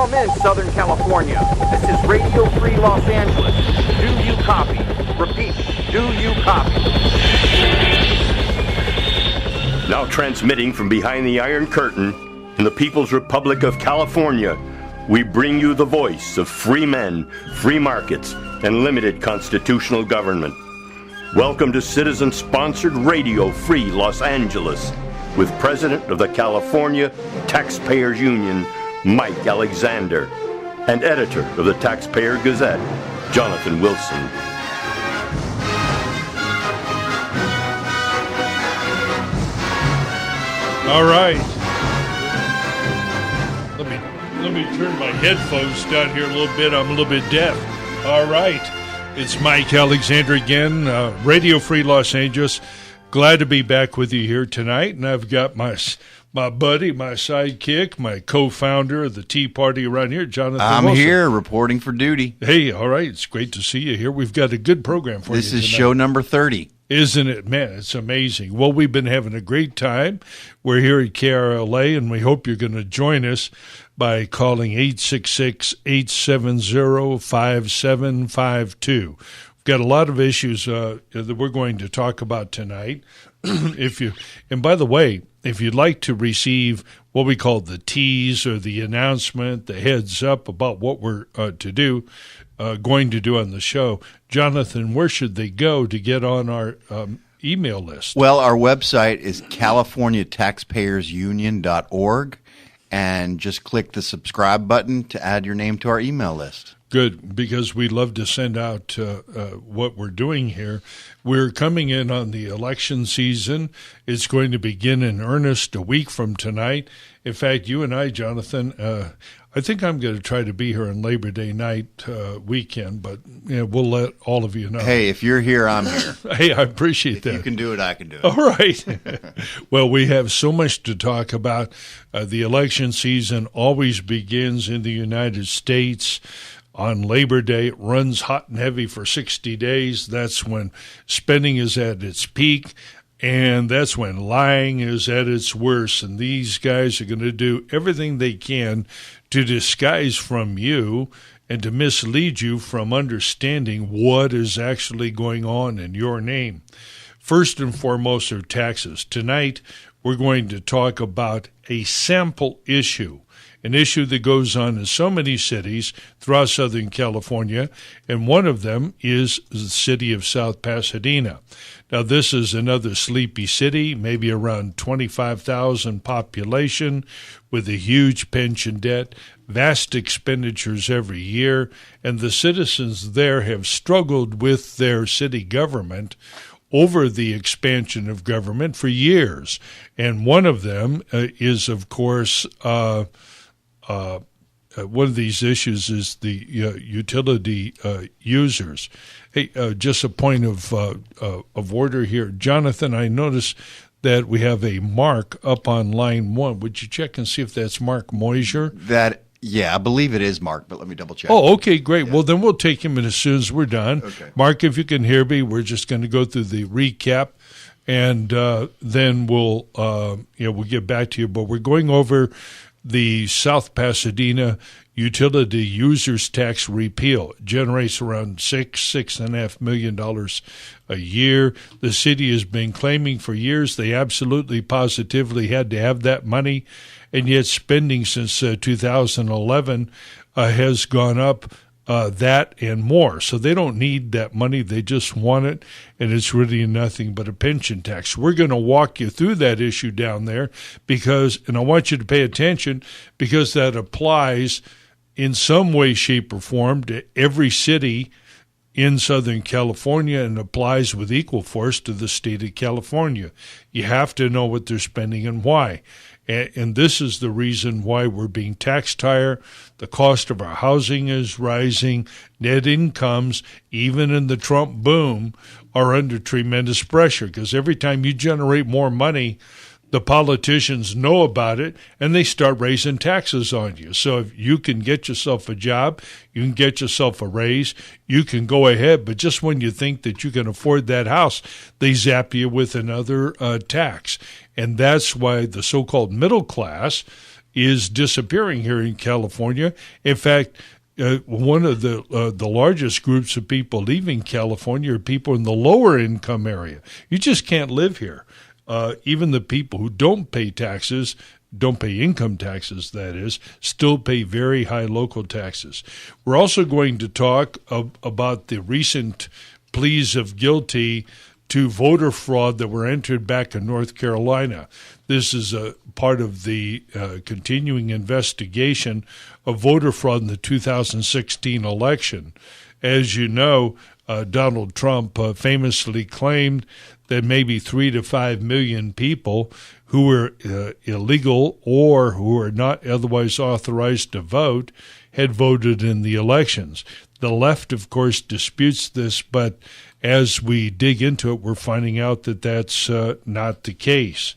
come in, Southern California. This is Radio Free Los Angeles. Do you copy? Repeat, do you copy? Now transmitting from behind the Iron Curtain in the People's Republic of California, we bring you the voice of free men, free markets, and limited constitutional government. Welcome to citizen-sponsored Radio Free Los Angeles with President of the California Taxpayers Union, Mike Alexander, and editor of the Taxpayer Gazette, Jonathan Wilson. All right. Let me turn my headphones down here a little bit. I'm a little bit deaf. All right. It's Mike Alexander again, Radio Free Los Angeles. Glad to be back with you here tonight. And I've got my buddy, my sidekick, my co-founder of the Tea Party around here, Jonathan I'm Wilson. here reporting for duty. Hey, all right. It's great to see you here. We've got a good program for you This is tonight. show number 30. Isn't it? Man, it's amazing. Well, we've been having a great time. We're here at KRLA, and we hope you're going to join us by calling 866-870-5752. We've got a lot of issues that we're going to talk about tonight. And by the way, if you'd like to receive what we call the tease or the announcement, the heads up about what we're going to do on the show, Jonathan, where should they go to get on our email list? Well, our website is CaliforniaTaxpayersUnion.org, and just click the subscribe button to add your name to our email list. Good, because we love to send out what we're doing here. We're coming in on the election season. It's going to begin in earnest a week from tonight. In fact, you and I, Jonathan, I think I'm going to try to be here on Labor Day night weekend, but we'll let all of you know. Hey, if you're here, I'm here. Hey, I appreciate that. If you can do it, I can do it. All right. Well, we have so much to talk about. The election season always begins in the United States on Labor Day. It runs hot and heavy for 60 days. That's when spending is at its peak, and that's when lying is at its worst. And these guys are going to do everything they can to disguise from you and to mislead you from understanding what is actually going on in your name. First and foremost are taxes. Tonight, we're going to talk about a sample issue, an issue that goes on in so many cities throughout Southern California, and one of them is the city of South Pasadena. Now, this is another sleepy city, maybe around 25,000 population, with a huge pension debt, vast expenditures every year, and the citizens there have struggled with their city government over the expansion of government for years. And one of them is, of course, one of these issues is the utility users. Hey, just a point of order here. Jonathan, I noticed that we have a Mark up on line 1. Would you check and see if that's Mark Moisier? Yeah, I believe it is Mark, but let me double check. Oh, okay, great. Yeah. Well, then we'll take him in as soon as we're done. Okay. Mark, if you can hear me, we're just going to go through the recap, and then we'll get back to you. But we're going over the South Pasadena utility users tax repeal. It generates around $6.5 million a year. The city has been claiming for years they absolutely positively had to have that money, and yet spending since 2011 has gone up that and more. So they don't need that money. They just want it, and it's really nothing but a pension tax. We're going to walk you through that issue down there and I want you to pay attention because that applies in some way, shape, or form to every city in Southern California and applies with equal force to the state of California. You have to know what they're spending and why. And this is the reason why we're being taxed higher. The cost of our housing is rising. Net incomes, even in the Trump boom, are under tremendous pressure because every time you generate more money, the politicians know about it, and they start raising taxes on you. So if you can get yourself a job, you can get yourself a raise, you can go ahead. But just when you think that you can afford that house, they zap you with another tax. And that's why the so-called middle class is disappearing here in California. In fact, one of the largest groups of people leaving California are people in the lower income area. You just can't live here. Even the people who don't pay taxes, don't pay income taxes, that is, still pay very high local taxes. We're also going to talk about the recent pleas of guilty to voter fraud that were entered back in North Carolina. This is a part of the continuing investigation of voter fraud in the 2016 election. As you know, Donald Trump famously claimed that maybe 3 to 5 million people who were illegal or who were not otherwise authorized to vote had voted in the elections. The left, of course, disputes this, but as we dig into it, we're finding out that that's not the case.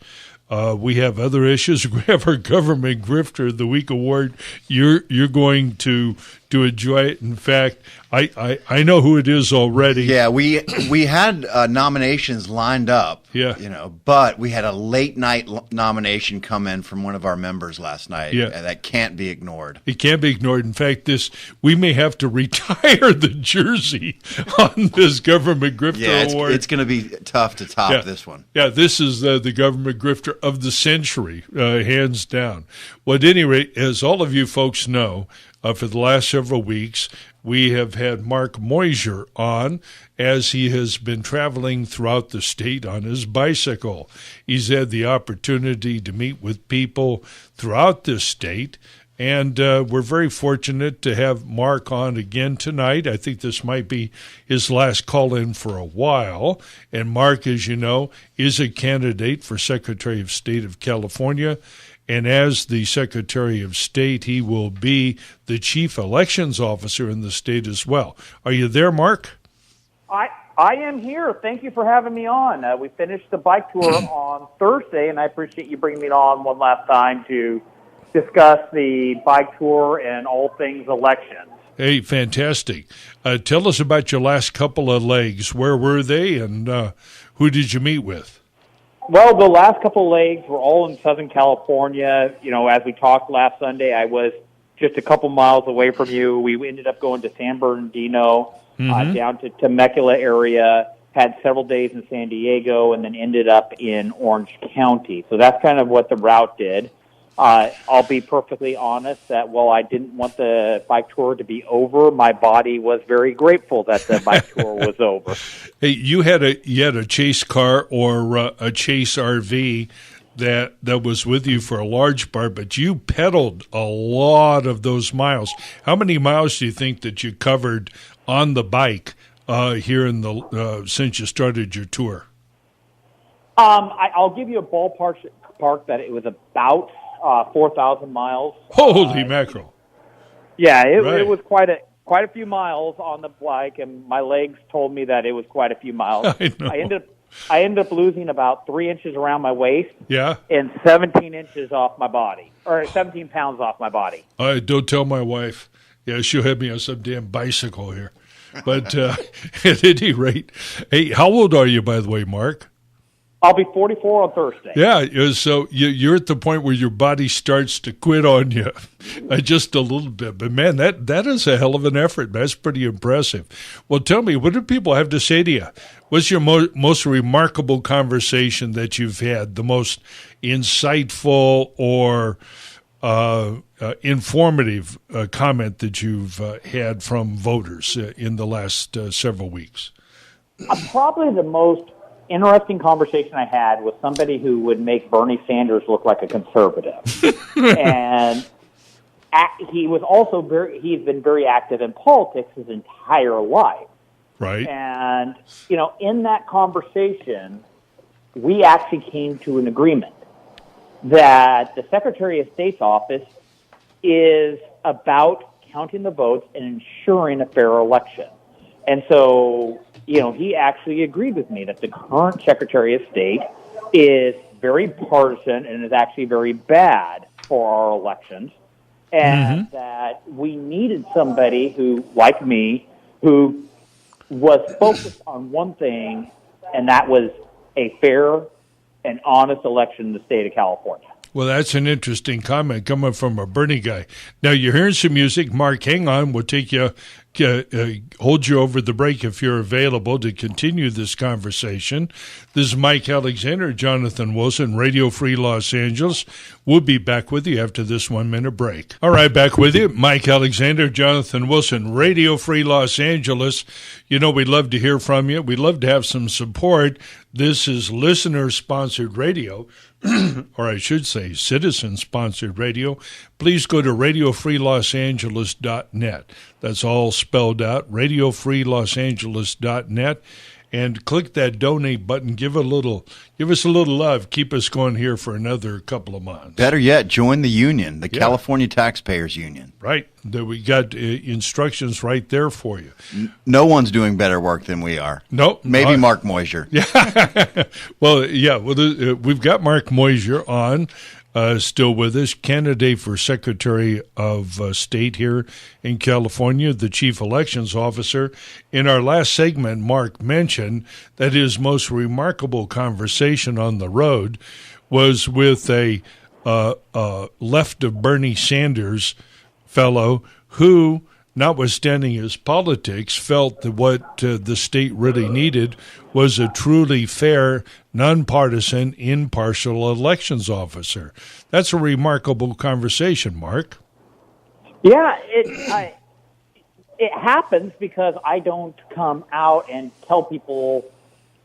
We have other issues. We have our Government Grifter of the Week award. You're going to enjoy it. In fact, I know who it is already. Yeah, we had nominations lined up. Yeah. But we had a late night nomination come in from one of our members last night. Yeah. That can't be ignored. It can't be ignored. In fact, we may have to retire the jersey on this Government Grifter award. It's going to be tough to top this one. Yeah, this is the Government Grifter of the century, hands down. Well, at any rate, as all of you folks know, for the last several weeks, we have had Mark Moyser on as he has been traveling throughout the state on his bicycle. He's had the opportunity to meet with people throughout this state, and we're very fortunate to have Mark on again tonight. I think this might be his last call-in for a while. And Mark, as you know, is a candidate for Secretary of State of California. And as the Secretary of State, he will be the Chief Elections Officer in the state as well. Are you there, Mark? I am here. Thank you for having me on. We finished the bike tour on Thursday, and I appreciate you bringing me on one last time to discuss the bike tour and all things elections. Hey, fantastic. Tell us about your last couple of legs. Where were they, and who did you meet with? Well, the last couple of legs were all in Southern California. As we talked last Sunday, I was just a couple miles away from you. We ended up going to San Bernardino, down to Temecula area, had several days in San Diego, and then ended up in Orange County. So that's kind of what the route did. I'll be perfectly honest that while I didn't want the bike tour to be over, my body was very grateful that the bike tour was over. Hey, you had a chase car or a chase RV that was with you for a large part, but you pedaled a lot of those miles. How many miles do you think that you covered on the bike here in the since you started your tour? I'll give you a ballpark that it was about 4,000 miles. Holy mackerel! Yeah, it was quite a few miles on the bike, and my legs told me that it was quite a few miles. I ended up losing about 3 inches around my waist. Yeah, and 17 inches off my body, or 17 pounds off my body. Don't tell my wife. Yeah, she'll have me on some damn bicycle here. But at any rate, hey, how old are you, by the way, Mark? I'll be 44 on Thursday. Yeah, so you're at the point where your body starts to quit on you just a little bit. But, man, that is a hell of an effort. That's pretty impressive. Well, tell me, what do people have to say to you? What's your most remarkable conversation that you've had, the most insightful or informative comment that you've had from voters in the last several weeks? Probably the most interesting conversation I had was somebody who would make Bernie Sanders look like a conservative. And he was also he's been very active in politics his entire life. Right. And, in that conversation, we actually came to an agreement that the Secretary of State's office is about counting the votes and ensuring a fair election. And so, he actually agreed with me that the current Secretary of State is very partisan and is actually very bad for our elections, and that we needed somebody who, like me, who was focused on one thing, and that was a fair and honest election in the state of California. Well, that's an interesting comment coming from a Bernie guy. Now, you're hearing some music. Mark, hang on. We'll take you, hold you over the break if you're available to continue this conversation. This is Mike Alexander, Jonathan Wilson, Radio Free Los Angeles. We'll be back with you after this 1 minute break. All right, back with you. Mike Alexander, Jonathan Wilson, Radio Free Los Angeles. You know, we'd love to hear from you. We'd love to have some support. This is listener-sponsored radio. Or I should say citizen-sponsored radio. Please go to radiofreelosangeles.net. That's all spelled out, radiofreelosangeles.net, and click that donate button. Give us a little love. Keep us going here for another couple of months. Better yet, join the union, the California Taxpayers Union. Right. We got instructions right there for you. No one's doing better work than we are. No. Maybe Mark Moisier. Yeah. Well, we've got Mark Moisier on, still with us, candidate for Secretary of State here in California, the Chief Elections Officer. In our last segment, Mark mentioned that his most remarkable conversation on the road was with a left of Bernie Sanders fellow who, notwithstanding his politics, felt that what the state really needed was a truly fair, nonpartisan, impartial elections officer. That's a remarkable conversation, Mark. Yeah, it happens because I don't come out and tell people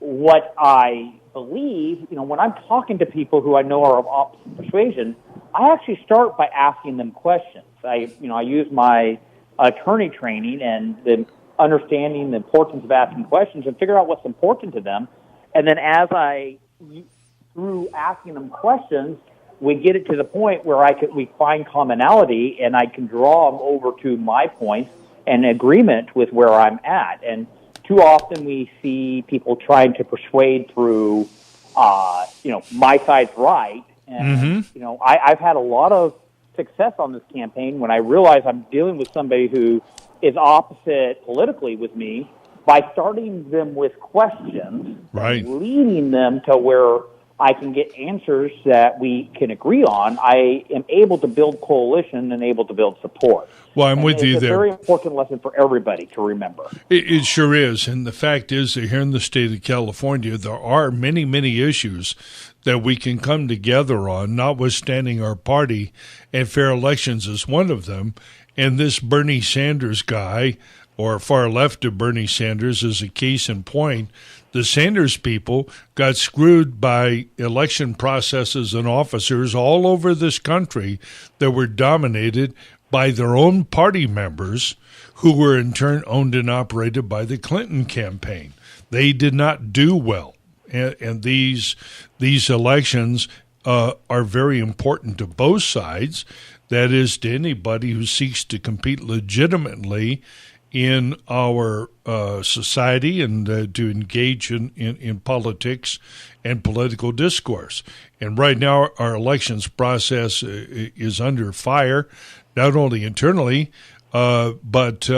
what I believe. You know, when I'm talking to people who I know are of opposite persuasion, I actually start by asking them questions. I use my attorney training and the understanding the importance of asking questions and figure out what's important to them. And then through asking them questions, we get it to the point where we find commonality and I can draw them over to my points and agreement with where I'm at. And too often we see people trying to persuade through, my side's right. And, I've had a lot of success on this campaign when I realize I'm dealing with somebody who is opposite politically with me by starting them with questions, right, leading them to where I can get answers that we can agree on. I am able to build coalition and able to build support. Well, I'm with you there. It's a very important lesson for everybody to remember. It sure is. And the fact is that here in the state of California, there are many, many issues that we can come together on, notwithstanding our party, and fair elections is one of them. And this Bernie Sanders guy, or far left of Bernie Sanders, is a case in point. The Sanders people got screwed by election processes and officers all over this country that were dominated by their own party members who were in turn owned and operated by the Clinton campaign. They did not do well. And these elections are very important to both sides. That is, to anybody who seeks to compete legitimately in our society and to engage in politics and political discourse. And right now, our elections process is under fire, not only internally, but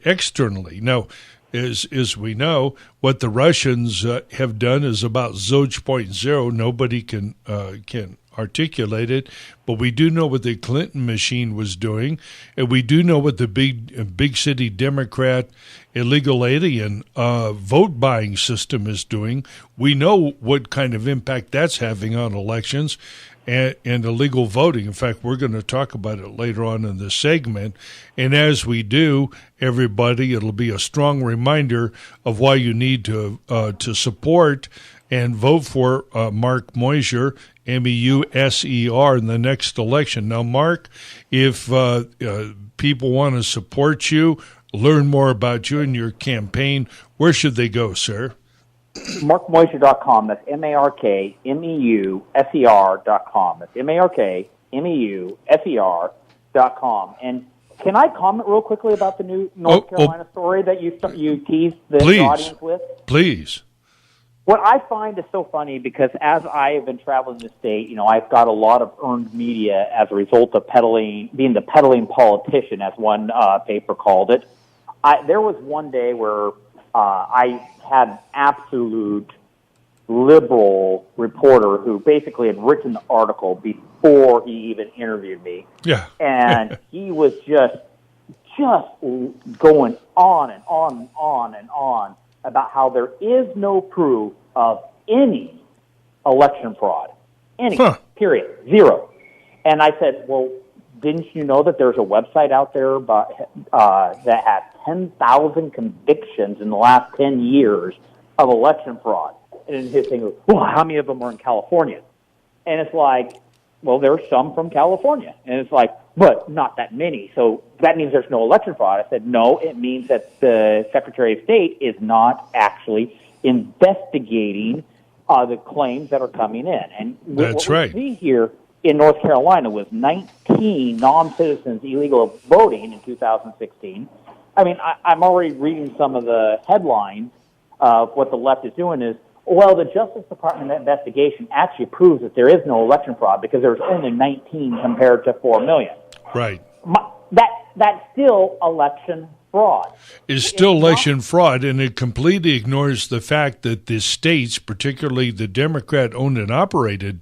externally. Now, as we know, what the Russians have done is about Zoj 0.0. Nobody can articulate it, but we do know what the Clinton machine was doing, and we do know what the big city Democrat illegal alien vote buying system is doing. We know what kind of impact that's having on elections and illegal voting. In fact, we're going to talk about it later on in this segment. And as we do, everybody, it'll be a strong reminder of why you need to support and vote for Mark Moisier, Meuser, in the next election. Now, Mark, if people want to support you, learn more about you and your campaign, where should they go, sir? MarkMoisier.com. That's MarkMeuser.com. That's MarkMeuser.com. And can I comment real quickly about the new North Carolina story that you teased the audience with? Please. what I find is so funny because as I have been traveling the state, I've got a lot of earned media as a result of being the peddling politician, as one paper called it. There was one day where I had an absolute liberal reporter who basically had written the article before he even interviewed me. Yeah. And he was just going on and on and on and on about how there is no proof of any election fraud. Any. Period. Zero. And I said, well, didn't you know that there's a website out there that has 10,000 convictions in the last 10 years of election fraud? And his thing was, well, how many of them are in California? And it's like, well, there's some from California. And it's like, but not that many. So that means there's no election fraud. I said, no, it means that the Secretary of State is not actually investigating the claims that are coming in. And That's what right. we see here in North Carolina was 19 non-citizens illegal voting in 2016. I mean, I'm already reading some of the headlines of what the left is doing is, well, the Justice Department investigation actually proves that there is no election fraud because there's only 19 compared to 4 million. Right. That's still election fraud. Is still election fraud, and it completely ignores the fact that the states, particularly the Democrat-owned and operated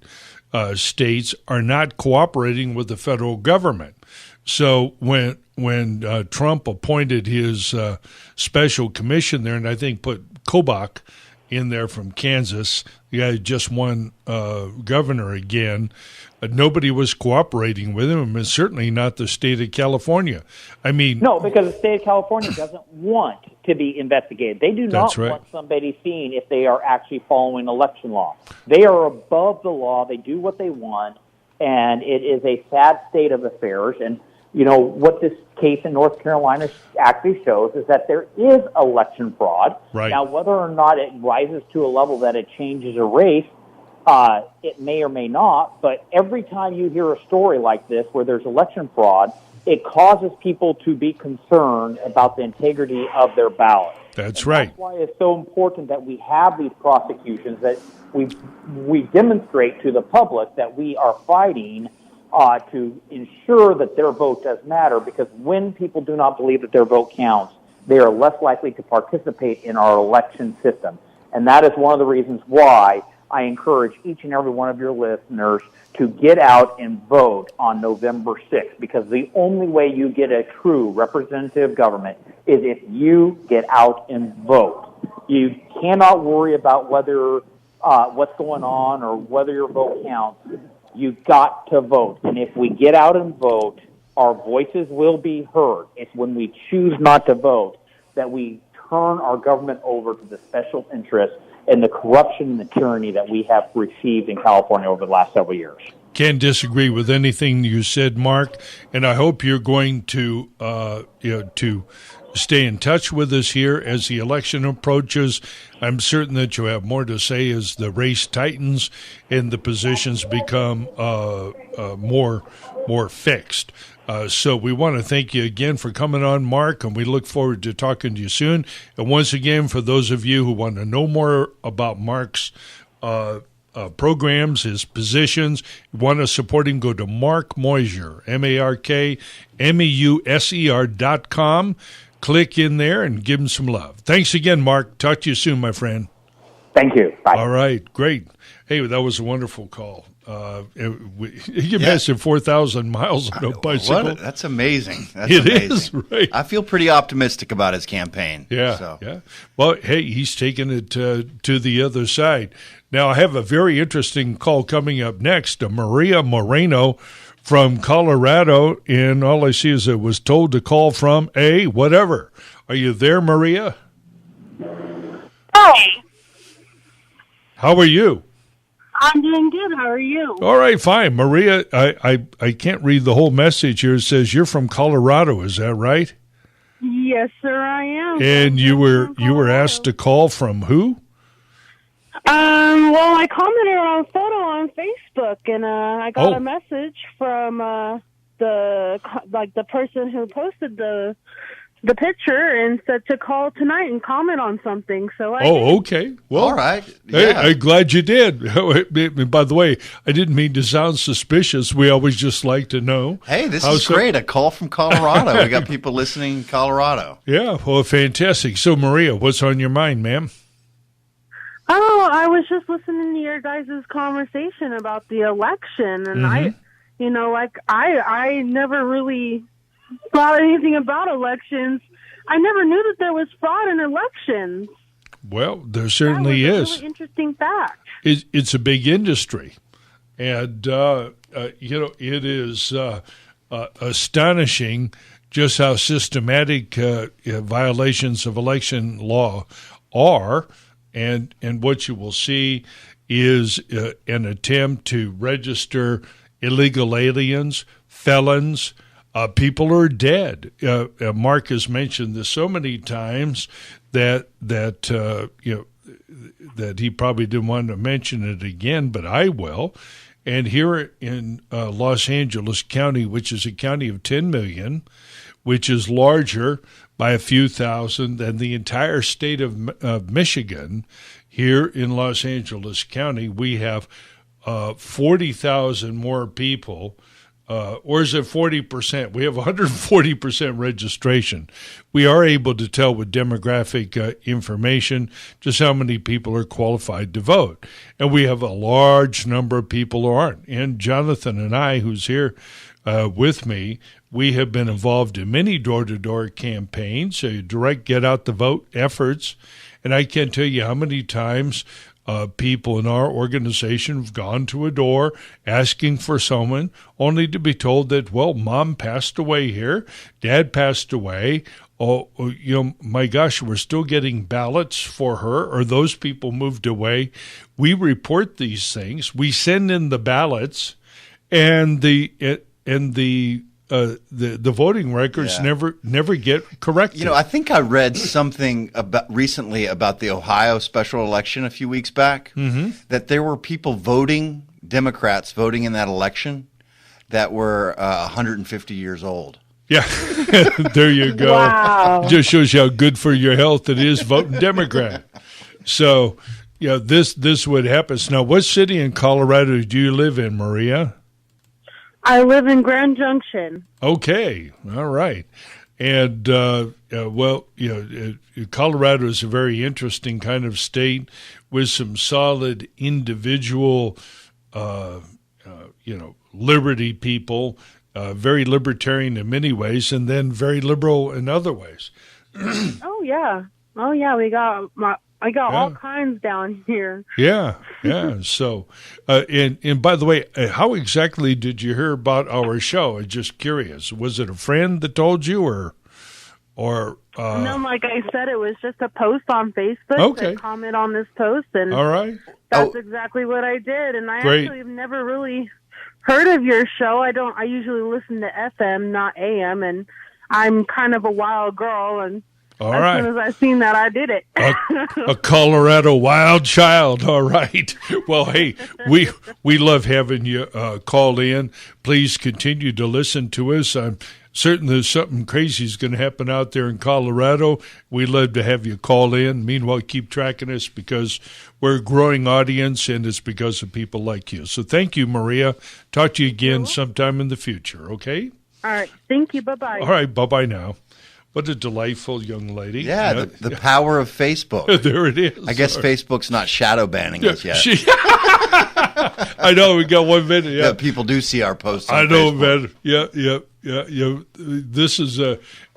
states, are not cooperating with the federal government. So when Trump appointed his special commission there, and I think put Kobach in there from Kansas, the guy who just won governor again, nobody was cooperating with him, and certainly not the state of California. I mean, no, because the state of California doesn't want to be investigated. They do not want somebody seen if they are actually following election law. They are above the law. They do what they want, and it is a sad state of affairs. And what this case in North Carolina actually shows is that there is election fraud. Right. Now, whether or not it rises to a level that it changes a race, it may or may not, but every time you hear a story like this where there's election fraud, it causes people to be concerned about the integrity of their ballot. That's right. That's why it's so important that we have these prosecutions, that we demonstrate to the public that we are fighting to ensure that their vote does matter, because when people do not believe that their vote counts, they are less likely to participate in our election system. And that is one of the reasons why I encourage each and every one of your listeners to get out and vote on November 6th, because the only way you get a true representative government is if you get out and vote. You cannot worry about whether what's going on or whether your vote counts. You've got to vote. And if we get out and vote, our voices will be heard. It's when we choose not to vote that we turn our government over to the special interests and the corruption and the tyranny that we have received in California over the last several years. Can't disagree with anything you said, Mark, and I hope you're going to to stay in touch with us here as the election approaches. I'm certain that you have more to say as the race tightens and the positions become more fixed. So we want to thank you again for coming on, Mark, and we look forward to talking to you soon. And once again, for those of you who want to know more about Mark's programs, his positions, want to support him, go to Mark Meuser, MarkMeuser.com. Click in there and give him some love. Thanks again, Mark. Talk to you soon, my friend. Thank you. Bye. All right, great. Hey, that was a wonderful call. You mentioned 4,000 miles on a bicycle. That's amazing. That's It amazing. is, right. I feel pretty optimistic about his campaign. Yeah, yeah. Well, hey, he's taking it to the other side. Now, I have a very interesting call coming up next. Maria Moreno from Colorado, and all I see is it was told to call from a whatever. Are you there, Maria? Hi. How are you? I'm doing good. How are you? All right, fine. Maria, I can't read the whole message here. It says you're from Colorado. Is that right? Yes, sir, I am. And you were asked to call from who? Well, I commented on a photo on Facebook, and I got a message from the person who posted the the picture and said to call tonight and comment on something. So I did. Okay. Well, All right. Hey, Yeah. I'm glad you did. By the way, I didn't mean to sound suspicious. We always just like to know. Hey, this how is great. A call from Colorado. We got people listening in Colorado. Yeah, well, fantastic. So, Maria, what's on your mind, ma'am? Oh, I was just listening to your guys' conversation about the election, and I never really thought anything about elections. I never knew that there was fraud in elections. Well, there certainly that was is. a really interesting fact. It's a big industry, and it is astonishing just how systematic violations of election law are, and what you will see is an attempt to register illegal aliens, felons. People are dead. Mark has mentioned this so many times that he probably didn't want to mention it again, but I will. And here in Los Angeles County, which is a county of 10 million, which is larger by a few thousand than the entire state of Michigan, here in Los Angeles County, we have 40,000 more people. Or is it 40%? We have 140% registration. We are able to tell with demographic information just how many people are qualified to vote. And we have a large number of people who aren't. And Jonathan and I, who's here with me, we have been involved in many door-to-door campaigns, direct get-out-the-vote efforts. And I can't tell you how many times people in our organization have gone to a door asking for someone, only to be told that, well, mom passed away here, dad passed away. Oh, my gosh, we're still getting ballots for her, or those people moved away. We report these things. We send in the ballots, and the voting records never get corrected. I think I read something recently about the Ohio special election a few weeks back, that there were people Democrats voting in that election that were 150 years old. Yeah, there you go. Wow. Just shows you how good for your health it is voting Democrat. So, this would happen. Now, what city in Colorado do you live in, Maria? I live in Grand Junction. Okay, all right. And, Colorado is a very interesting kind of state with some solid individual, liberty people, very libertarian in many ways, and then very liberal in other ways. Oh, yeah. I got all kinds down here. Yeah. So, and by the way, how exactly did you hear about our show? I'm just curious. Was it a friend that told you, or? No, like I said, it was just a post on Facebook. Okay. A comment on this post, and All right. that's exactly what I did. And I Great. actually have never really heard of your show. I usually listen to FM, not AM, and I'm kind of a wild girl, and All as right. soon as I seen that, I did it. A Colorado wild child. All right. Well, hey, we love having you call in. Please continue to listen to us. I'm certain there's something crazy is going to happen out there in Colorado. We'd love to have you call in. Meanwhile, keep tracking us because we're a growing audience, and it's because of people like you. So thank you, Maria. Talk to you again sometime in the future, okay? All right. Thank you. Bye-bye. All right. Bye-bye now. What a delightful young lady. Yeah, the power of Facebook. There it is. I guess Facebook's not shadow banning us yet. I know, we got 1 minute. Yeah, people do see our posts on I know, Facebook. man. Yeah. This is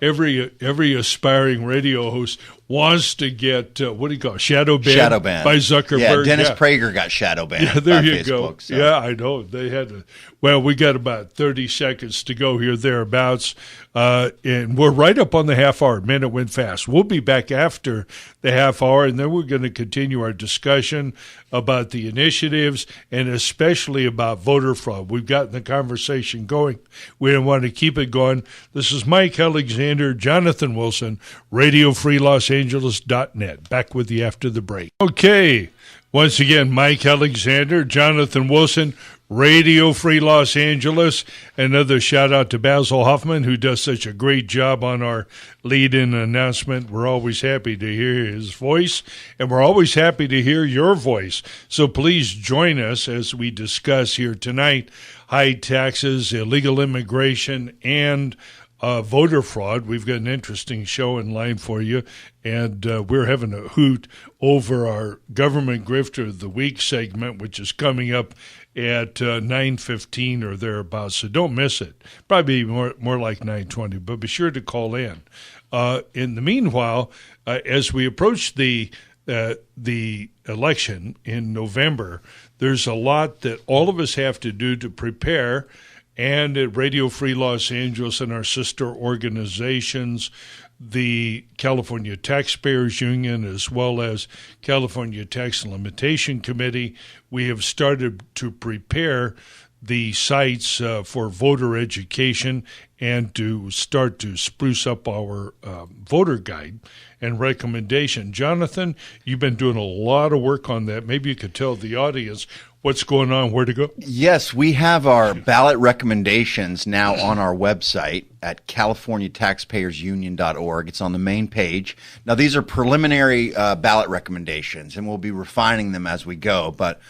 every aspiring radio host wants to get what do you call it? Shadow banned by Zuckerberg. Yeah, Dennis Prager got shadow banned. Yeah, there by you Facebook, go. So. Yeah, I know they had to. Well, we got about 30 seconds to go here, thereabouts, and we're right up on the half hour. Man, it went fast. We'll be back after the half hour, and then we're going to continue our discussion about the initiatives and especially about voter fraud. We've gotten the conversation going. We don't want to keep it going. This is Mike Alexander, Jonathan Wilson, RadioFreeLosAngeles.net. Back with you after the break. Okay. Once again, Mike Alexander, Jonathan Wilson, Radio Free Los Angeles. Another shout out to Basil Hoffman, who does such a great job on our lead-in announcement. We're always happy to hear his voice, and we're always happy to hear your voice. So please join us as we discuss here tonight high taxes, illegal immigration, and voter fraud. We've got an interesting show in line for you, and we're having a hoot over our Government Grifter of the Week segment, which is coming up at 9:15 or thereabouts, so don't miss it. Probably more like 9:20, but be sure to call in. In the meanwhile, as we approach the election in November, there's a lot that all of us have to do to prepare. And at Radio Free Los Angeles and our sister organizations, the California Taxpayers Union, as well as California Tax Limitation Committee, we have started to prepare the sites for voter education and to start to spruce up our voter guide and recommendation. Jonathan, you've been doing a lot of work on that. Maybe you could tell the audience what's going on, where to go? Yes, we have our ballot recommendations now on our website at CaliforniaTaxpayersUnion.org. It's on the main page. Now, these are preliminary ballot recommendations, and we'll be refining them as we go, but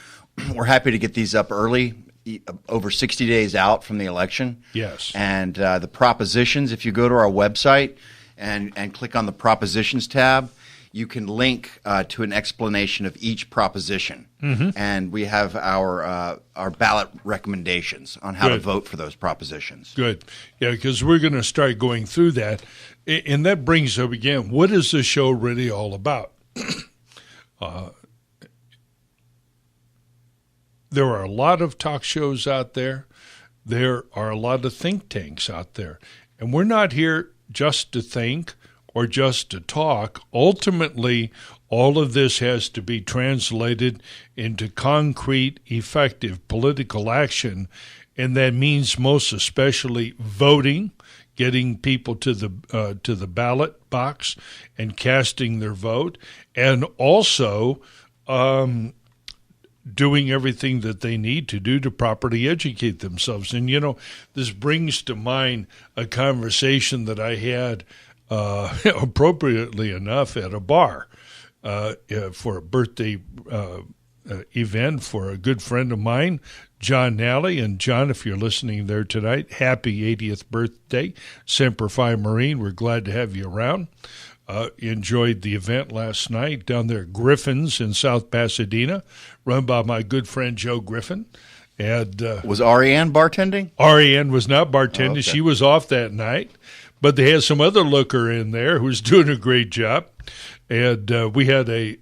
we're happy to get these up early, over 60 days out from the election. Yes. And the propositions, if you go to our website and click on the propositions tab, you can link to an explanation of each proposition. Mm-hmm. And we have our ballot recommendations on how to vote for those propositions. Good. Yeah, because we're going to start going through that. And that brings up again, what is the show really all about? There are a lot of talk shows out there. There are a lot of think tanks out there. And we're not here just to think or just to talk. Ultimately, all of this has to be translated into concrete, effective political action, and that means most especially voting, getting people to the ballot box and casting their vote, and also doing everything that they need to do to properly educate themselves. And, you know, this brings to mind a conversation that I had appropriately enough at a bar for a birthday event for a good friend of mine, John Nally. And John, if you're listening there tonight, happy 80th birthday. Semper Fi Marine, we're glad to have you around. Enjoyed the event last night down there at Griffin's in South Pasadena, run by my good friend Joe Griffin. And was Ariane bartending? Ariane was not bartending. Okay. She was off that night. But they had some other looker in there who was doing a great job, and we had a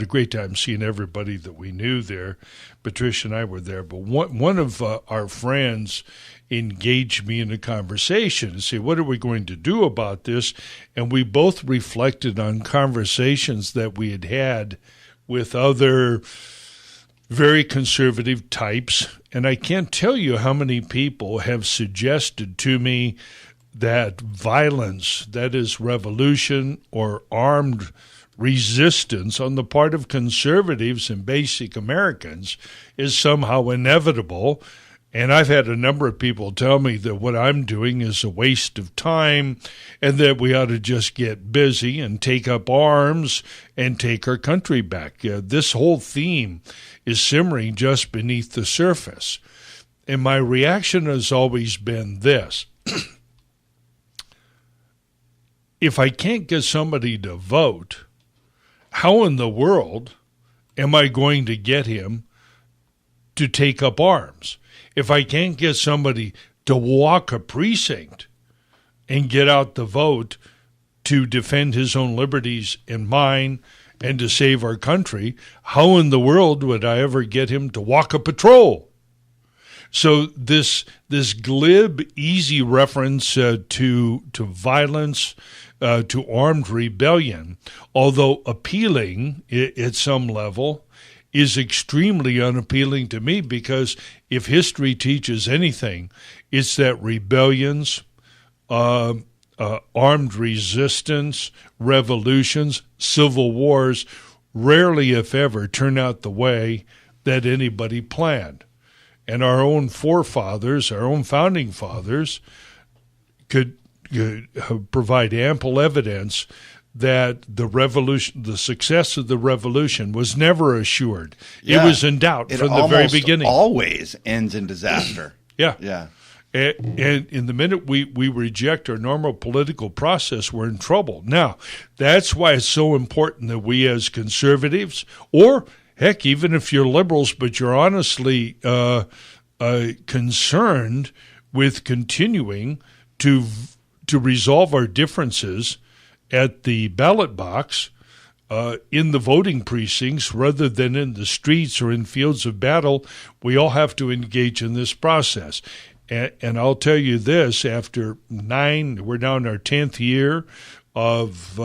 great time seeing everybody that we knew there. Patricia and I were there, but one of our friends engaged me in a conversation and said, "What are we going to do about this?" And we both reflected on conversations that we had with other very conservative types, and I can't tell you how many people have suggested to me that violence, that is revolution or armed resistance on the part of conservatives and basic Americans, is somehow inevitable. And I've had a number of people tell me that what I'm doing is a waste of time and that we ought to just get busy and take up arms and take our country back. This whole theme is simmering just beneath the surface. And my reaction has always been this. If I can't get somebody to vote, how in the world am I going to get him to take up arms? If I can't get somebody to walk a precinct and get out the vote to defend his own liberties and mine and to save our country, how in the world would I ever get him to walk a patrol? So this glib, easy reference to violence, to armed rebellion, although appealing at some level, is extremely unappealing to me, because if history teaches anything, it's that rebellions, armed resistance, revolutions, civil wars rarely, if ever, turn out the way that anybody planned. And our own forefathers, our own founding fathers, could provide ample evidence that the success of the revolution was never assured. Yeah. It was in doubt It from the very almost beginning. always ends in disaster. Yeah. Yeah. And in the minute we reject our normal political process, we're in trouble. Now, that's why it's so important that we as conservatives, or heck, even if you're liberals, but you're honestly concerned with continuing to resolve our differences at the ballot box, in the voting precincts, rather than in the streets or in fields of battle, we all have to engage in this process. And I'll tell you this: after we're now in our 10th year of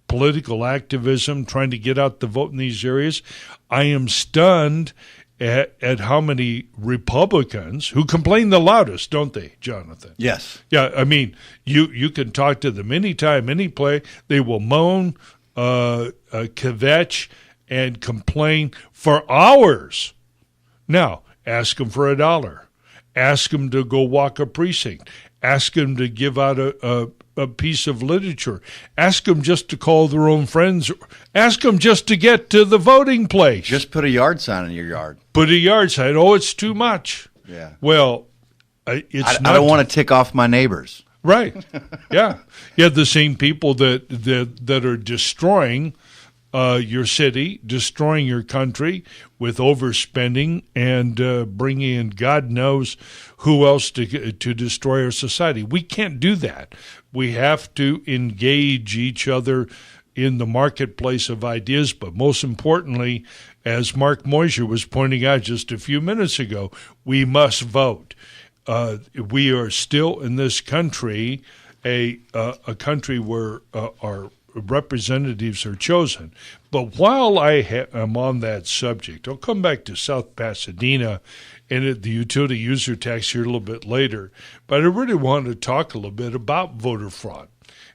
political activism, trying to get out the vote in these areas, I am stunned at how many Republicans who complain the loudest, don't they, Jonathan? Yes. Yeah, I mean, you can talk to them anytime, any play. They will moan, kvetch, and complain for hours. Now, ask them for $1. Ask them to go walk a precinct. Ask them to give out a piece of literature. Ask them just to call their own friends. Ask them just to get to the voting place. Just put a yard sign in your yard. Put a yard sign. Oh, it's too much. Yeah. Well, I don't want to tick off my neighbors. Right. Yeah. Yeah. The same people that are destroying your city, destroying your country with overspending and bringing in God knows who else to destroy our society. We can't do that. We have to engage each other in the marketplace of ideas, but most importantly, as Mark Moser was pointing out just a few minutes ago, we must vote. We are still in this country a country where our representatives are chosen. But while I am on that subject, I'll come back to South Pasadena and the utility user tax here a little bit later. But I really want to talk a little bit about voter fraud.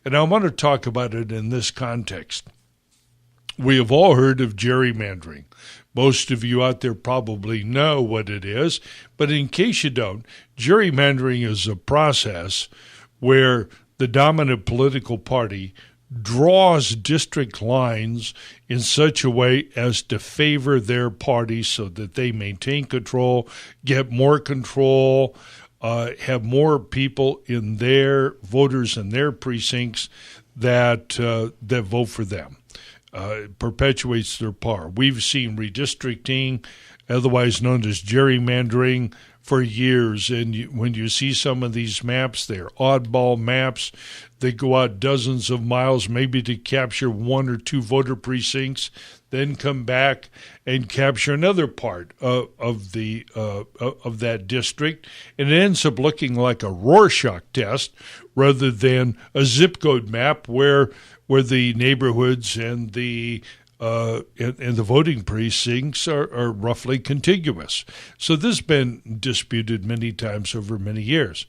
And I want to talk about it in this context. We have all heard of gerrymandering. Most of you out there probably know what it is. But in case you don't, gerrymandering is a process where the dominant political party draws district lines in such a way as to favor their party so that they maintain control, get more control, have more people in their voters in their precincts that vote for them. It perpetuates their power. We've seen redistricting, otherwise known as gerrymandering, for years. And when you see some of these maps, they're oddball maps. They go out dozens of miles, maybe to capture 1 or 2 voter precincts, then come back and capture another part of that district. And it ends up looking like a Rorschach test rather than a zip code map where the neighborhoods and the voting precincts are roughly contiguous. So this has been disputed many times over many years.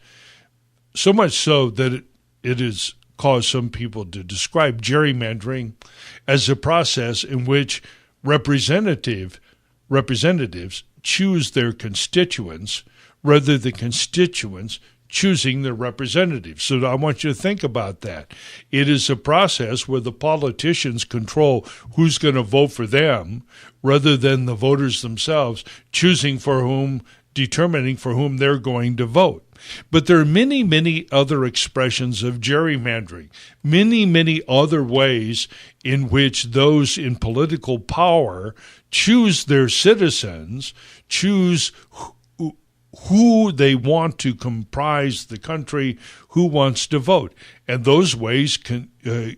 So much so that it has caused some people to describe gerrymandering as a process in which representatives choose their constituents rather than constituents choosing their representatives. So I want you to think about that. It is a process where the politicians control who's going to vote for them rather than the voters themselves choosing for whom, determining for whom they're going to vote. But there are many, many other expressions of gerrymandering, many, many other ways in which those in political power choose their citizens, choose who they want to comprise the country, who wants to vote. And those ways can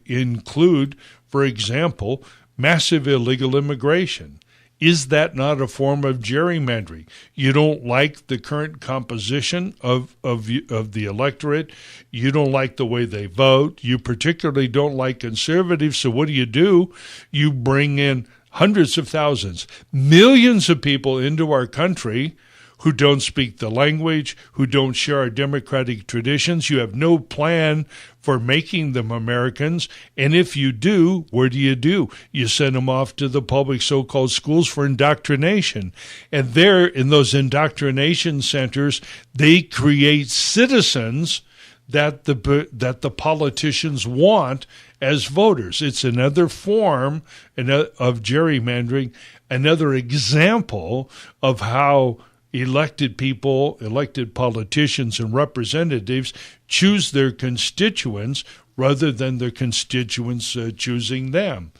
include, for example, massive illegal immigration. Is that not a form of gerrymandering? You don't like the current composition of the electorate. You don't like the way they vote. You particularly don't like conservatives. So what do? You bring in hundreds of thousands, millions of people into our country who don't speak the language, who don't share our democratic traditions. You have no plan for making them Americans. And if you do, where do? You send them off to the public so-called schools for indoctrination. And there, in those indoctrination centers, they create citizens that the politicians want as voters. It's another form of gerrymandering, another example of how elected people, elected politicians and representatives choose their constituents rather than their constituents choosing them.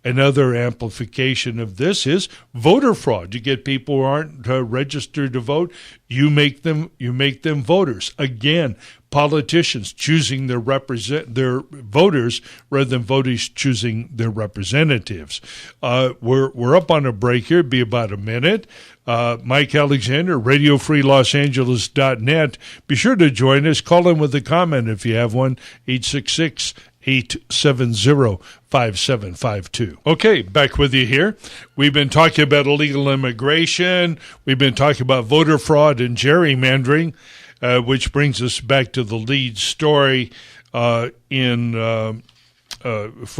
Another amplification of this is voter fraud. You get people who aren't registered to vote, you make them voters. Again, politicians choosing their voters rather than voters choosing their representatives. We're up on a break here. It'll be about a minute. Mike Alexander, RadioFreeLosAngeles.net. Be sure to join us. Call in with a comment if you have one, 866-870-5752. Okay, back with you here. We've been talking about illegal immigration. We've been talking about voter fraud and gerrymandering, which brings us back to the lead story for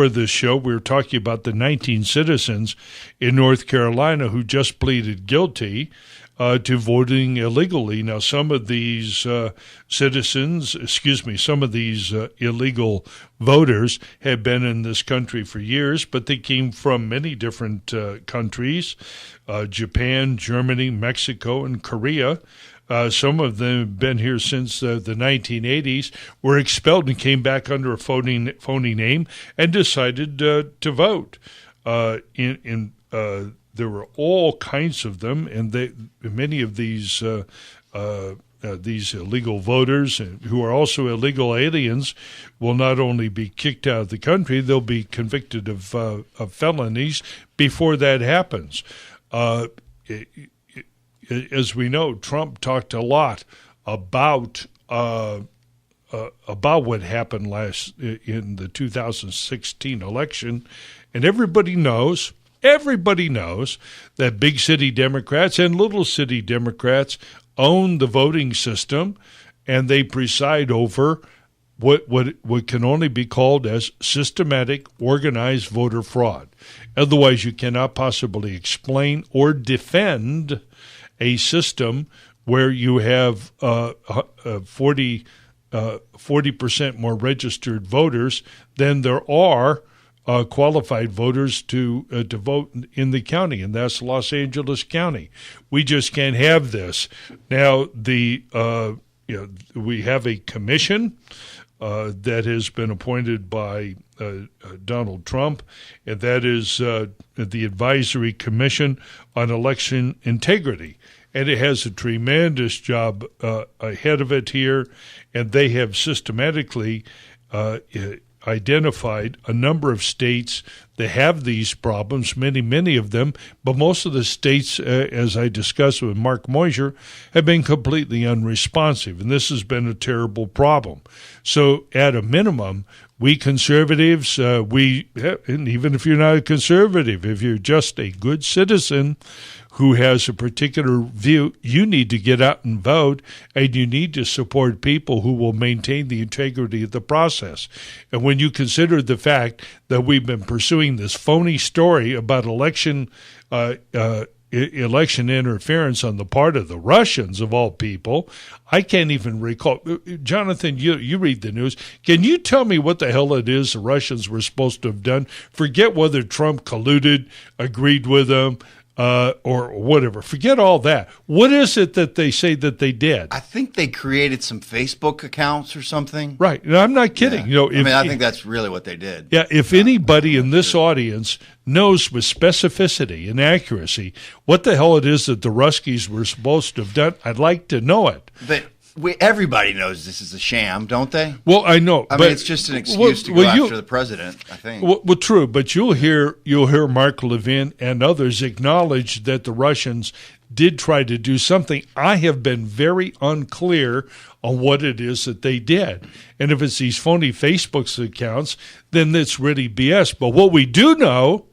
this show. We were talking about the 19 citizens in North Carolina who just pleaded guilty to voting illegally. Now, some of these illegal voters have been in this country for years, but they came from many different countries, Japan, Germany, Mexico, and Korea. Some of them have been here since the 1980s, were expelled and came back under a phony name and decided to vote. There were all kinds of them, and many of these illegal voters who are also illegal aliens will not only be kicked out of the country, they'll be convicted of felonies before that happens. As we know, Trump talked a lot about what happened in the 2016 election, and everybody knows that big city Democrats and little city Democrats own the voting system, and they preside over what can only be called as systematic, organized voter fraud. Otherwise, you cannot possibly explain or defend a system where you have 40% more registered voters than there are qualified voters to vote in the county, and that's Los Angeles County. We just can't have this. Now, we have a commission that has been appointed by Donald Trump, and that is the Advisory Commission on Election Integrity. And it has a tremendous job ahead of it here, and they have systematically identified a number of states that have these problems, many of them, but most of the states, as I discussed with Mark Moyser, have been completely unresponsive, and this has been a terrible problem. So at a minimum, we conservatives, and even if you're not a conservative, if you're just a good citizen who has a particular view, you need to get out and vote, and you need to support people who will maintain the integrity of the process. And when you consider the fact that we've been pursuing this phony story about election interference on the part of the Russians, of all people, I can't even recall. Jonathan, you read the news. Can you tell me what the hell it is the Russians were supposed to have done? Forget whether Trump colluded, agreed with them, or whatever. Forget all that. What is it that they say that they did? I think they created some Facebook accounts or something. Right. No, I'm not kidding. Yeah. I think that's really what they did. Yeah. If anybody in this audience knows with specificity and accuracy what the hell it is that the Ruskies were supposed to have done, I'd like to know it. But everybody knows this is a sham, don't they? Well, I know. I mean, it's just an excuse to go after the president, I think. Well, true, but you'll hear Mark Levin and others acknowledge that the Russians did try to do something. I have been very unclear on what it is that they did. And if it's these phony Facebook accounts, then it's really BS. But what we do know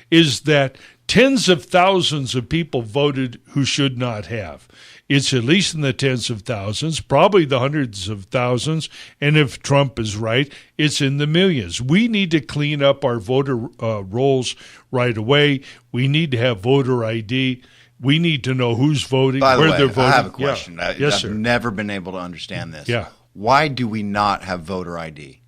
is that tens of thousands of people voted who should not have. it's at least in the tens of thousands, probably the hundreds of thousands, and if Trump is right, it's in the millions. We need to clean up our voter rolls right away. We need to have voter ID. We need to know who's voting, By the where way, they're voting. I have a question. Yeah. Yes, Yes, sir. I've never been able to understand this. Yeah. Why do we not have voter ID?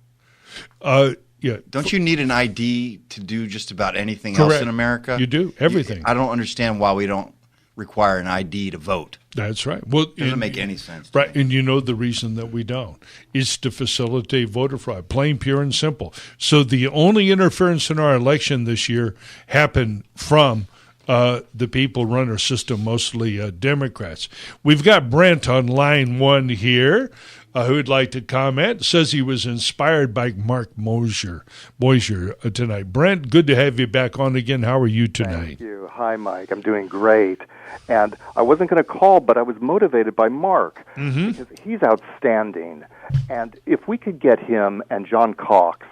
Yeah. Don't you need an ID to do just about anything else Correct. in America? You do, everything. I don't understand why we don't require an ID to vote. That's right. Well, It doesn't make any sense. to Right, me. and you know the reason that we don't is to facilitate voter fraud, plain, pure, and simple. So the only interference in our election this year happened from the people run our system, mostly Democrats. We've got Brent on line one here who would like to comment. Says he was inspired by Mark Mosier tonight. Brent, good to have you back on again. How are you tonight? Thank you. Hi, Mike. I'm doing great. And I wasn't going to call, but I was motivated by Mark because he's outstanding. And if we could get him and John Cox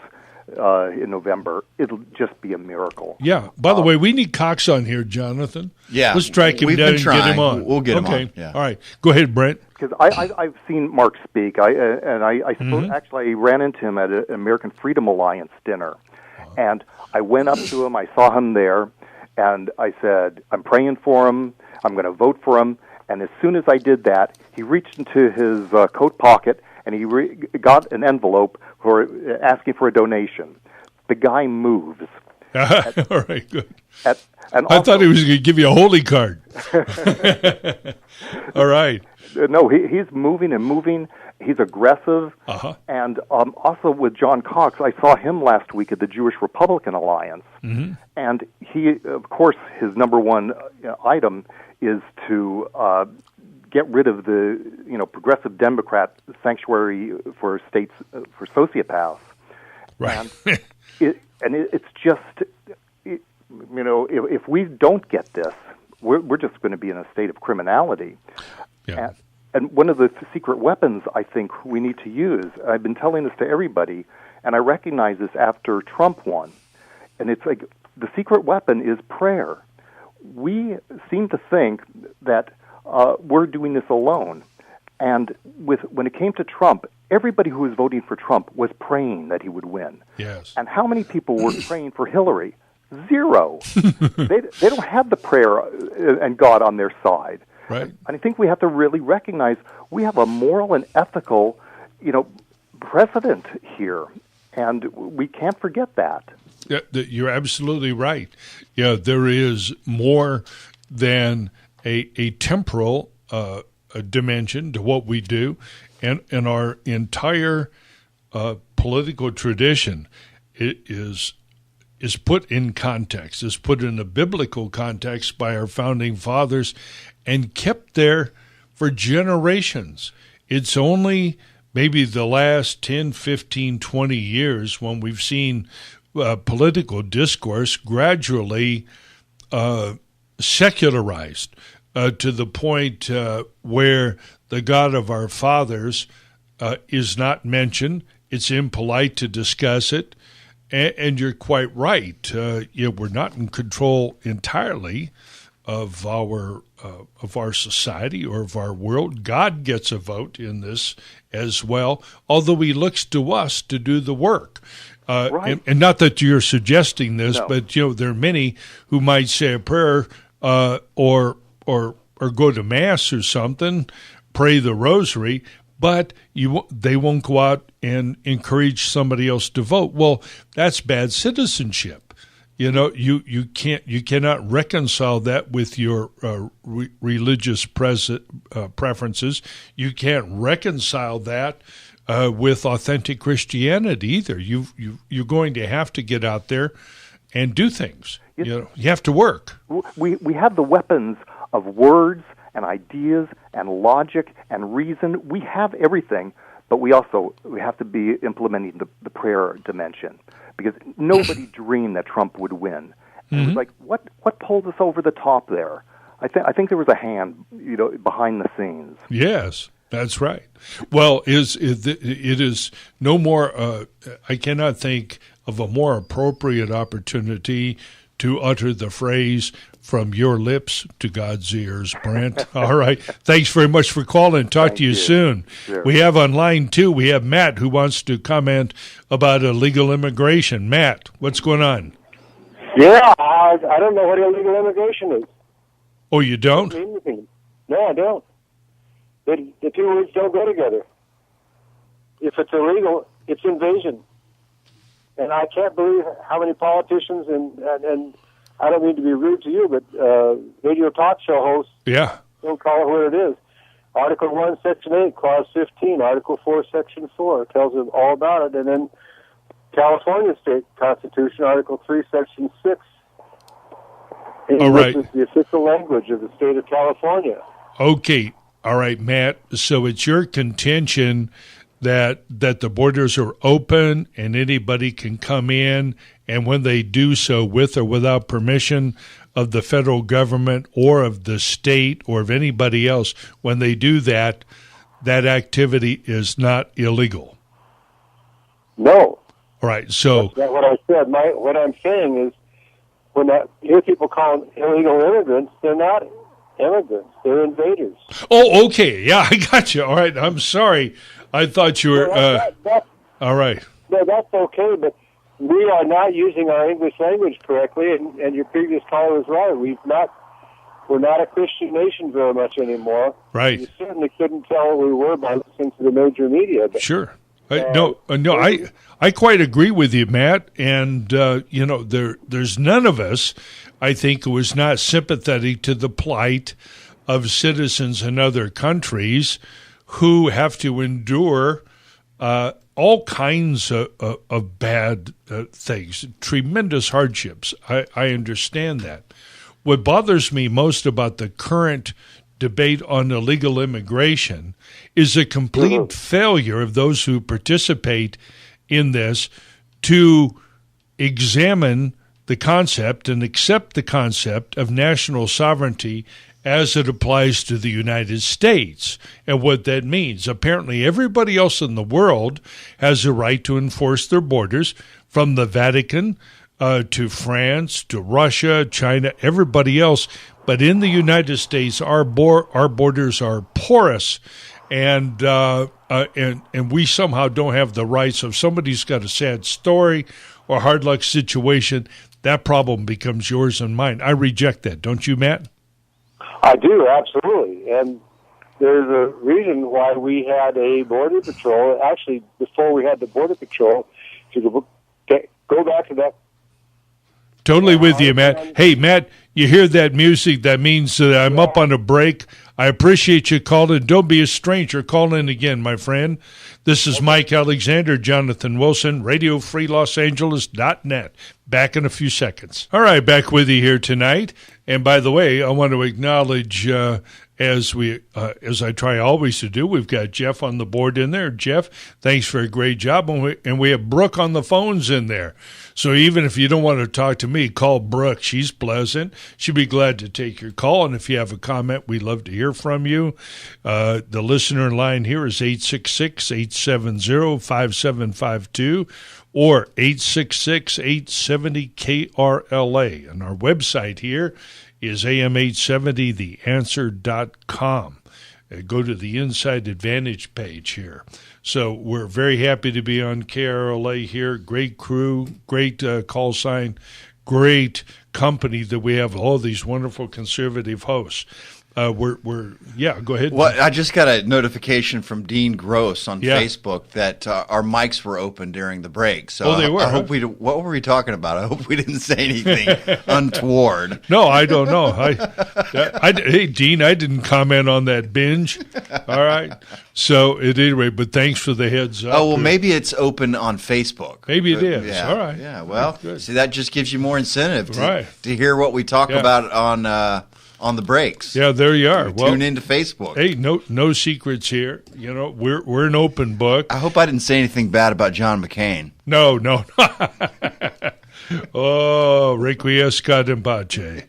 in November, it'll just be a miracle. Yeah. By the way, we need Cox on here, Jonathan. Yeah, Let's track him we've down been and get him trying. on. We'll get him okay. on, yeah. All right. Go ahead, Brent. Because I've seen Mark speak, I actually ran into him at an American Freedom Alliance dinner, and I went up to him. I saw him there, and I said, "I'm praying for him. I'm going to vote for him." And as soon as I did that, he reached into his coat pocket and he got an envelope for asking for a donation. The guy moves. All right, good. And I thought he was going to give you a holy card. All right. No, he's moving and moving. He's aggressive. Uh-huh. And also with John Cox, I saw him last week at the Jewish Republican Alliance. Mm-hmm. And he, of course, his number one item is to get rid of the progressive Democrat sanctuary for states for sociopaths. Right. And it's just, if we don't get this, we're just going to be in a state of criminality. Yeah. And one of the secret weapons I think we need to use, I've been telling this to everybody, and I recognize this after Trump won, and it's like the secret weapon is prayer. We seem to think that we're doing this alone. And when it came to Trump, everybody who was voting for Trump was praying that he would win. Yes. And how many people were praying for Hillary? Zero. They don't have the prayer and God on their side. Right. And I think we have to really recognize we have a moral and ethical, precedent here, and we can't forget that. Yeah, you're absolutely right. Yeah, there is more than a temporal dimension to what we do, and our entire political tradition is put in context, is put in a biblical context by our founding fathers and kept there for generations. It's only maybe the last 10, 15, 20 years when we've seen political discourse gradually secularized to the point where the God of our fathers is not mentioned. It's impolite to discuss it. And you're quite right. We're not in control entirely of our society or of our world. God gets a vote in this as well, although He looks to us to do the work. Right. And not that you're suggesting this, No. but there are many who might say a prayer or go to mass or something, pray the rosary, but they won't go out and encourage somebody else to vote. Well, that's bad citizenship. You cannot reconcile that with your religious preferences. You can't reconcile that with authentic Christianity either. You're going to have to get out there and do things. You have to work. We have the weapons of words and ideas and logic and reason. We have everything, but we have to be implementing the prayer dimension, because nobody dreamed that Trump would win. And It was like, what pulled us over the top there? I think there was a hand, behind the scenes. Yes, that's right. Well, it is no more. I cannot think of a more appropriate opportunity to utter the phrase from your lips to God's ears, Brent. All right. Thanks very much for calling. Talk to you soon. Sure. We have on line 2, we have Matt who wants to comment about illegal immigration. Matt, what's going on? Yeah, I don't know what illegal immigration is. Oh, you don't? Doesn't mean anything. No, I don't. The two words don't go together. If it's illegal, it's invasion. And I can't believe how many politicians and I don't mean to be rude to you, but radio talk show hosts don't call it what it is. Article 1, Section 8, Clause 15, Article 4, Section 4 tells them all about it. And then California State Constitution, Article 3, Section 6, which is the official language of the state of California. Okay. All right, Matt. So it's your contention that the borders are open and anybody can come in, and when they do so with or without permission of the federal government or of the state or of anybody else, when they do that, that activity is not illegal. No. All right. So that's what I said. What I'm saying is, when I hear people call them illegal immigrants, they're not immigrants. They're invaders. Oh, okay. Yeah, I got you. All right. I'm sorry. I thought you were. All right. No, that's okay, but we are not using our English language correctly, and your previous caller was right. We're not a Christian nation very much anymore. Right. You certainly couldn't tell what we were by listening to the major media. But, sure. I quite agree with you, Matt. And there's none of us, I think, who is not sympathetic to the plight of citizens in other countries who have to endure all kinds of bad things, tremendous hardships. I understand that. What bothers me most about the current debate on illegal immigration is a complete failure of those who participate in this to examine the concept and accept the concept of national sovereignty as it applies to the United States and what that means. Apparently, everybody else in the world has a right to enforce their borders, from the Vatican to France to Russia, China, everybody else. But in the United States, our borders are porous, and we somehow don't have the rights. So if somebody's got a sad story or hard luck situation, that problem becomes yours and mine. I reject that. Don't you, Matt? I do, absolutely. And there's a reason why we had a Border Patrol. Actually, before we had the Border Patrol, to go back to that. Totally with you, Matt. Hey, Matt, you hear that music? That means that I'm up on a break. I appreciate you calling. Don't be a stranger. Call in again, my friend. This is Mike Alexander, Jonathan Wilson, RadioFreeLosAngeles.net. Back in a few seconds. All right, back with you here tonight. And by the way, I want to acknowledge, as I try always to do, we've got Jeff on the board in there. Jeff, thanks for a great job. And we have Brooke on the phones in there. So even if you don't want to talk to me, call Brooke. She's pleasant. She'd be glad to take your call. And if you have a comment, we'd love to hear from you. The listener line here is 866-870-5752 or 866-870-KRLA. And our website here is am870theanswer.com. Go to the Inside Advantage page here. So we're very happy to be on KRLA here. Great crew, great call sign, great company that we have, all these wonderful conservative hosts. Go ahead. Well, I just got a notification from Dean Gross on Facebook that our mics were open during the break. So they were. I hope what were we talking about? I hope we didn't say anything untoward. No, I don't know. Hey, Dean, I didn't comment on that binge. All right. So at any rate, but thanks for the heads up. Oh, well, maybe it's open on Facebook. Maybe it is. Yeah. All right. Yeah. Well, see, that just gives you more incentive to hear what we talk Yeah. about on the breaks. Yeah, there you are. Well, tune into Facebook. Hey, no secrets here. You know, we're an open book. I hope I didn't say anything bad about John McCain. No. Oh, requiescat in pace.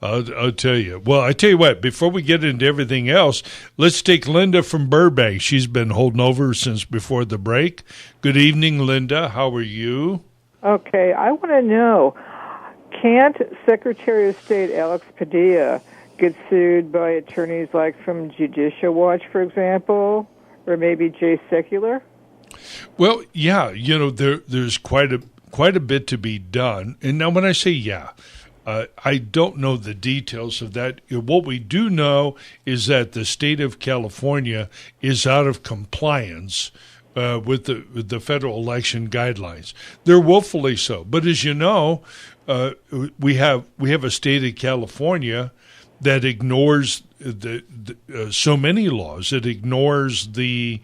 I'll tell you. Well, I tell you what, before we get into everything else, let's take Linda from Burbank. She's been holding over since before the break. Good evening, Linda. How are you? Okay, I want to know, can't Secretary of State Alex Padilla get sued by attorneys like from Judicial Watch, for example, or maybe Jay Secular? Well, yeah, there's quite a bit to be done. And now when I say I don't know the details of that. What we do know is that the state of California is out of compliance with the federal election guidelines. They're woefully so. But as you know, we have a state of California that ignores so many laws. It ignores the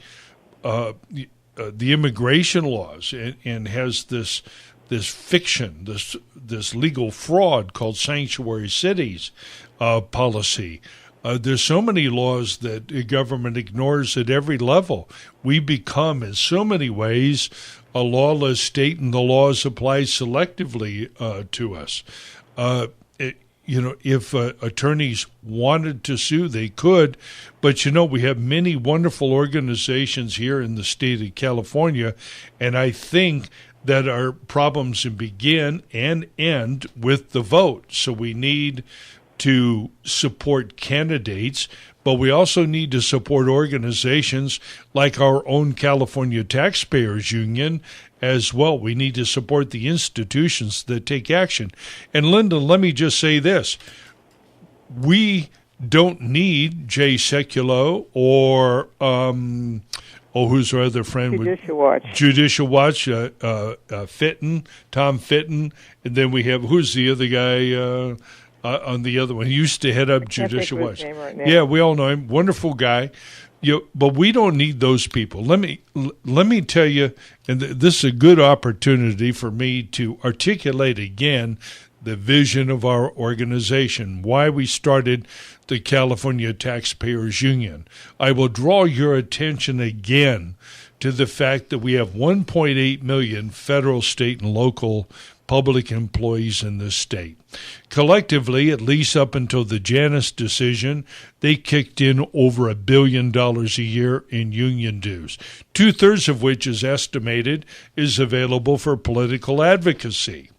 immigration laws and has this fiction, this legal fraud called sanctuary cities policy. There's so many laws that the government ignores at every level. We become, in so many ways, a lawless state, and the laws apply selectively to us. If attorneys wanted to sue, they could. But, we have many wonderful organizations here in the state of California, and I think that our problems begin and end with the vote. So we need to support candidates, but we also need to support organizations like our own California Taxpayers Union as well. We need to support the institutions that take action. And Linda, let me just say this. We don't need Jay Sekulow or who's our other friend? Judicial Watch, Fitton, Tom Fitton. And then we have, who's the other guy on the other one? He used to head up Judicial Watch. Yeah, we all know him. Wonderful guy. But we don't need those people. Let me tell you, and this is a good opportunity for me to articulate again the vision of our organization, why we started the California Taxpayers Union. I will draw your attention again to the fact that we have 1.8 million federal, state, and local public employees in this state. Collectively, at least up until the Janus decision, they kicked in over $1 billion a year in union dues, 2/3 of which is estimated is available for political advocacy.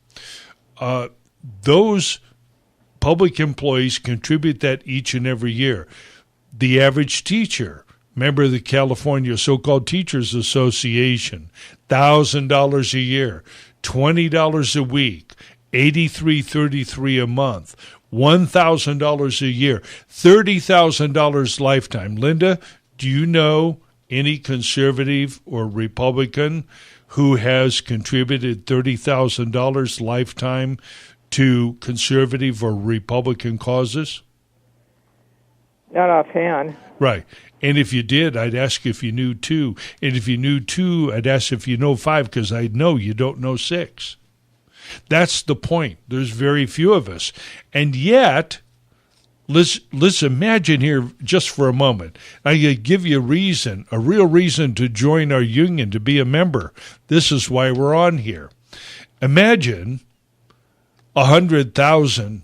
Those public employees contribute that each and every year. The average teacher, member of the California so-called Teachers Association, $1,000 a year, $20 a week, $83.33 a month, $1,000 a year, $30,000 lifetime. Linda, do you know any conservative or Republican who has contributed $30,000 lifetime to conservative or Republican causes? Not offhand. Right. And if you did, I'd ask if you knew 2. And if you knew 2, I'd ask if you know 5, because I know you don't know 6. That's the point. There's very few of us. And yet, let's imagine here just for a moment. I give you a real reason to join our union, to be a member. This is why we're on here. Imagine 100,000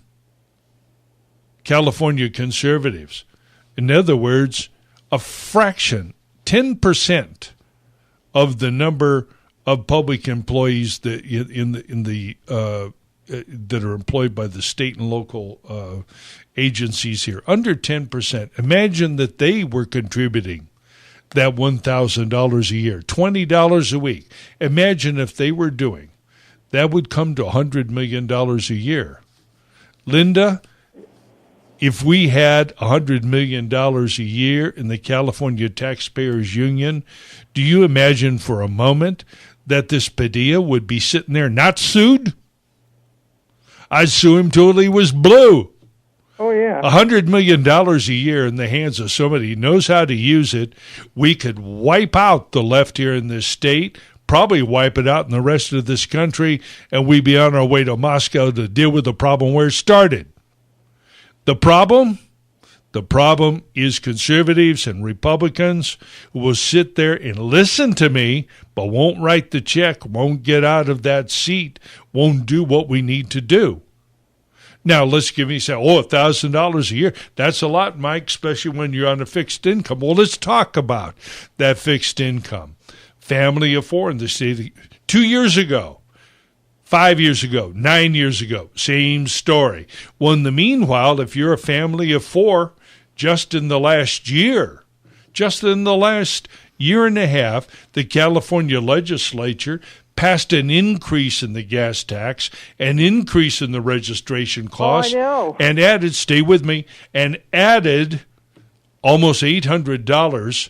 California conservatives. In other words, a fraction, 10% of the number of public employees that that are employed by the state and local agencies here, under 10%. Imagine that they were contributing that $1,000 a year, $20 a week. Imagine if they were doing. That would come to $100 million a year. Linda, if we had $100 million a year in the California Taxpayers Union, do you imagine for a moment that this Padilla would be sitting there not sued? I'd sue him till he was blue. Oh, yeah. $100 million a year in the hands of somebody who knows how to use it. We could wipe out the left here in this state, probably wipe it out in the rest of this country, and we'd be on our way to Moscow to deal with the problem where it started. The problem is conservatives and Republicans who will sit there and listen to me, but won't write the check, won't get out of that seat, won't do what we need to do. Now, let's say, $1,000 a year. That's a lot, Mike, especially when you're on a fixed income. Well, let's talk about that fixed income. Family of 4 in the state. 2 years ago, 5 years ago, 9 years ago, same story. Well, in the meanwhile, if you're a family of four, just in the last year and a half, the California legislature passed an increase in the gas tax, an increase in the registration cost, and added, stay with me, and added almost $800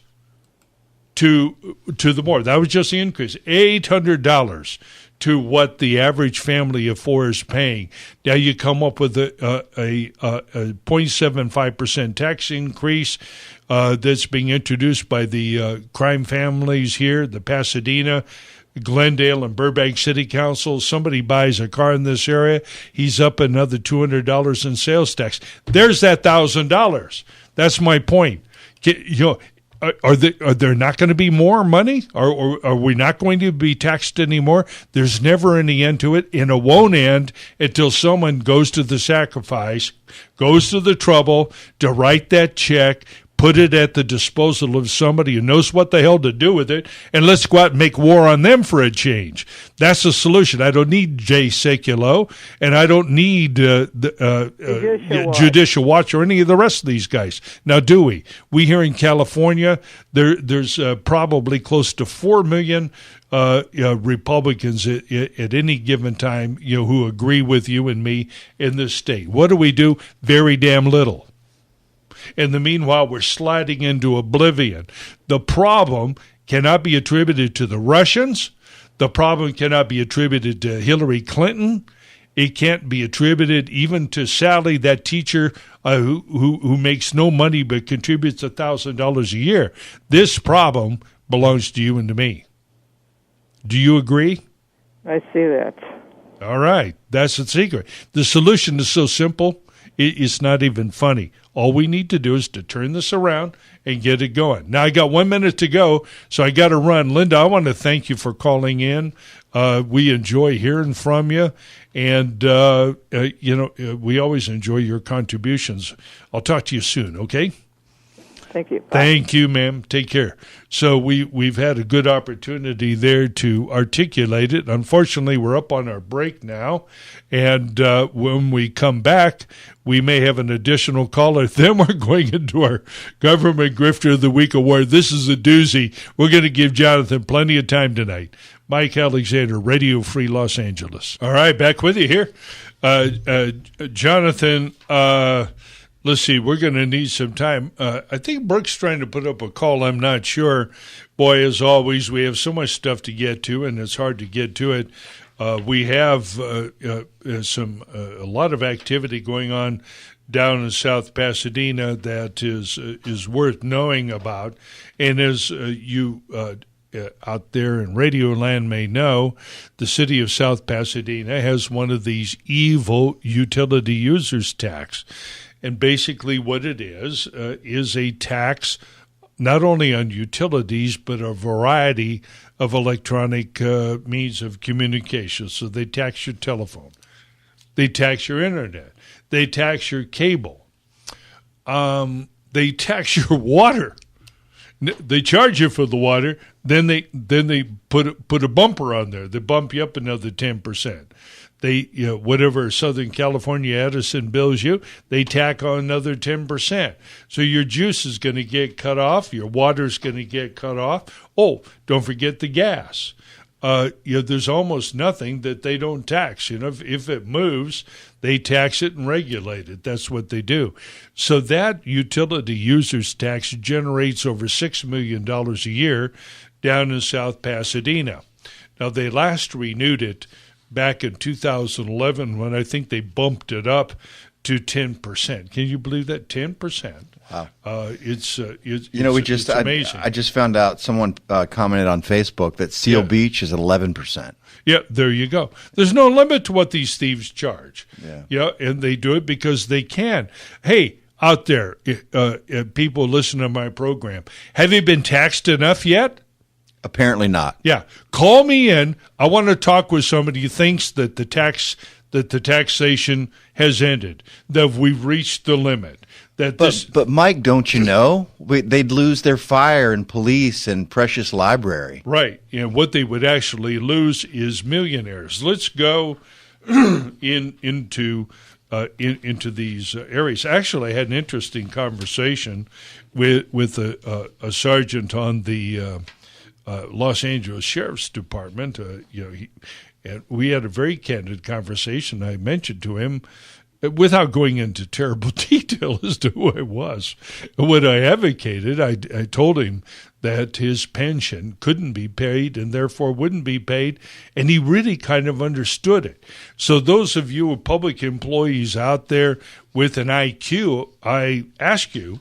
to the more. That was just the increase, $800 to what the average family of four is paying. Now you come up with a 0.75% tax increase that's being introduced by the crime families here, the Pasadena, Glendale, and Burbank City Council. Somebody buys a car in this area, he's up another $200 in sales tax. There's that $1,000. That's my point. Are there not going to be more money? Or are we not going to be taxed anymore? There's never any end to it, and it won't end until someone goes to the sacrifice, goes to the trouble to write that check, put it at the disposal of somebody who knows what the hell to do with it, and let's go out and make war on them for a change. That's the solution. I don't need Jay Sekulow, and I don't need Judicial Watch or any of the rest of these guys. Now, do we? We here in California, there's probably close to 4 million Republicans at any given time, who agree with you and me in this state. What do? Very damn little. In the meanwhile, we're sliding into oblivion. The problem cannot be attributed to the Russians. The problem cannot be attributed to Hillary Clinton. It can't be attributed even to Sally, that teacher who makes no money but contributes $1,000 a year. This problem belongs to you and to me. Do you agree? I see that. All right. That's the secret. The solution is so simple, it's not even funny. All we need to do is to turn this around and get it going. Now, I got 1 minute to go, so I got to run. Linda, I want to thank you for calling in. We enjoy hearing from you, and, we always enjoy your contributions. I'll talk to you soon, okay? Thank you. Bye. Thank you, ma'am. Take care. So we've had a good opportunity there to articulate it. Unfortunately, we're up on our break now, and when we come back, we may have an additional caller. Then we're going into our Government Grifter of the Week award. This is a doozy. We're going to give Jonathan plenty of time tonight. Mike Alexander, Radio Free Los Angeles. All right, back with you here. Jonathan, let's see, we're going to need some time. I think Brooke's trying to put up a call. I'm not sure. Boy, as always, we have so much stuff to get to, and it's hard to get to it. We have a lot of activity going on down in South Pasadena that is worth knowing about. And as you out there in Radio Land may know, the city of South Pasadena has one of these evil utility users tax. And basically what it is a tax not only on utilities, but a variety of electronic means of communication. So they tax your telephone. They tax your internet. They tax your cable. They tax your water. They charge you for the water. Then they put a bumper on there. They bump you up another 10%. They, whatever Southern California Edison bills you, they tack on another 10%. So your juice is going to get cut off. Your water is going to get cut off. Oh, don't forget the gas. There's almost nothing that they don't tax. If it moves, they tax it and regulate it. That's what they do. So that utility users tax generates over $6 million a year down in South Pasadena. Now, they last renewed it back in 2011 when I think they bumped it up to 10%. Can you believe that? 10%. Wow. It's amazing. I just found out someone commented on Facebook that Seal Beach is 11%. Yeah, there you go. There's no limit to what these thieves charge. Yeah. And they do it because they can. Hey, out there, people listen to my program, have you been taxed enough yet? Apparently not. Yeah. Call me in. I want to talk with somebody who thinks that the taxation has ended, that we've reached the limit, But Mike, don't you know? They'd lose their fire and police and precious library. Right. And what they would actually lose is millionaires. Let's go into these areas. Actually, I had an interesting conversation with a sergeant on the Los Angeles Sheriff's Department. And we had a very candid conversation. I mentioned to him, without going into terrible detail as to who I was, what I advocated, I told him that his pension couldn't be paid and therefore wouldn't be paid, and he really kind of understood it. So those of you public employees out there with an IQ, I ask you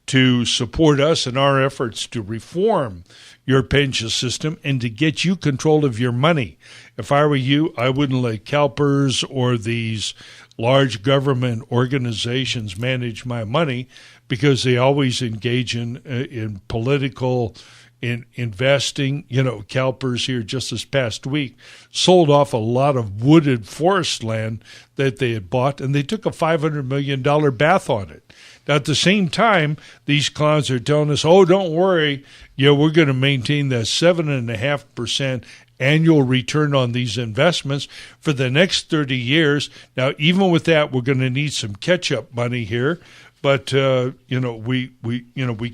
to support us in our efforts to reform your pension system and to get you control of your money. If I were you, I wouldn't let CalPERS or these large government organizations manage my money, because they always engage in political investing. CalPERS here just this past week sold off a lot of wooded forest land that they had bought, and they took a $500 million bath on it. Now, at the same time, these clowns are telling us, oh, don't worry, we're going to maintain that 7.5% annual return on these investments for the next 30 years. Now, even with that, we're going to need some catch-up money here, but we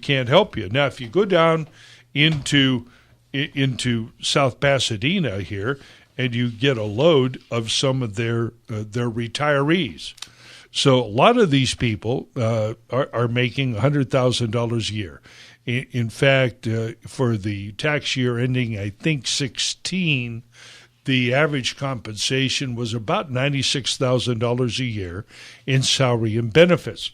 can't help you. Now, if you go down into South Pasadena here, and you get a load of some of their retirees. So a lot of these people are making $100,000 a year. In fact, for the tax year ending, I think 16, the average compensation was about $96,000 a year in salary and benefits.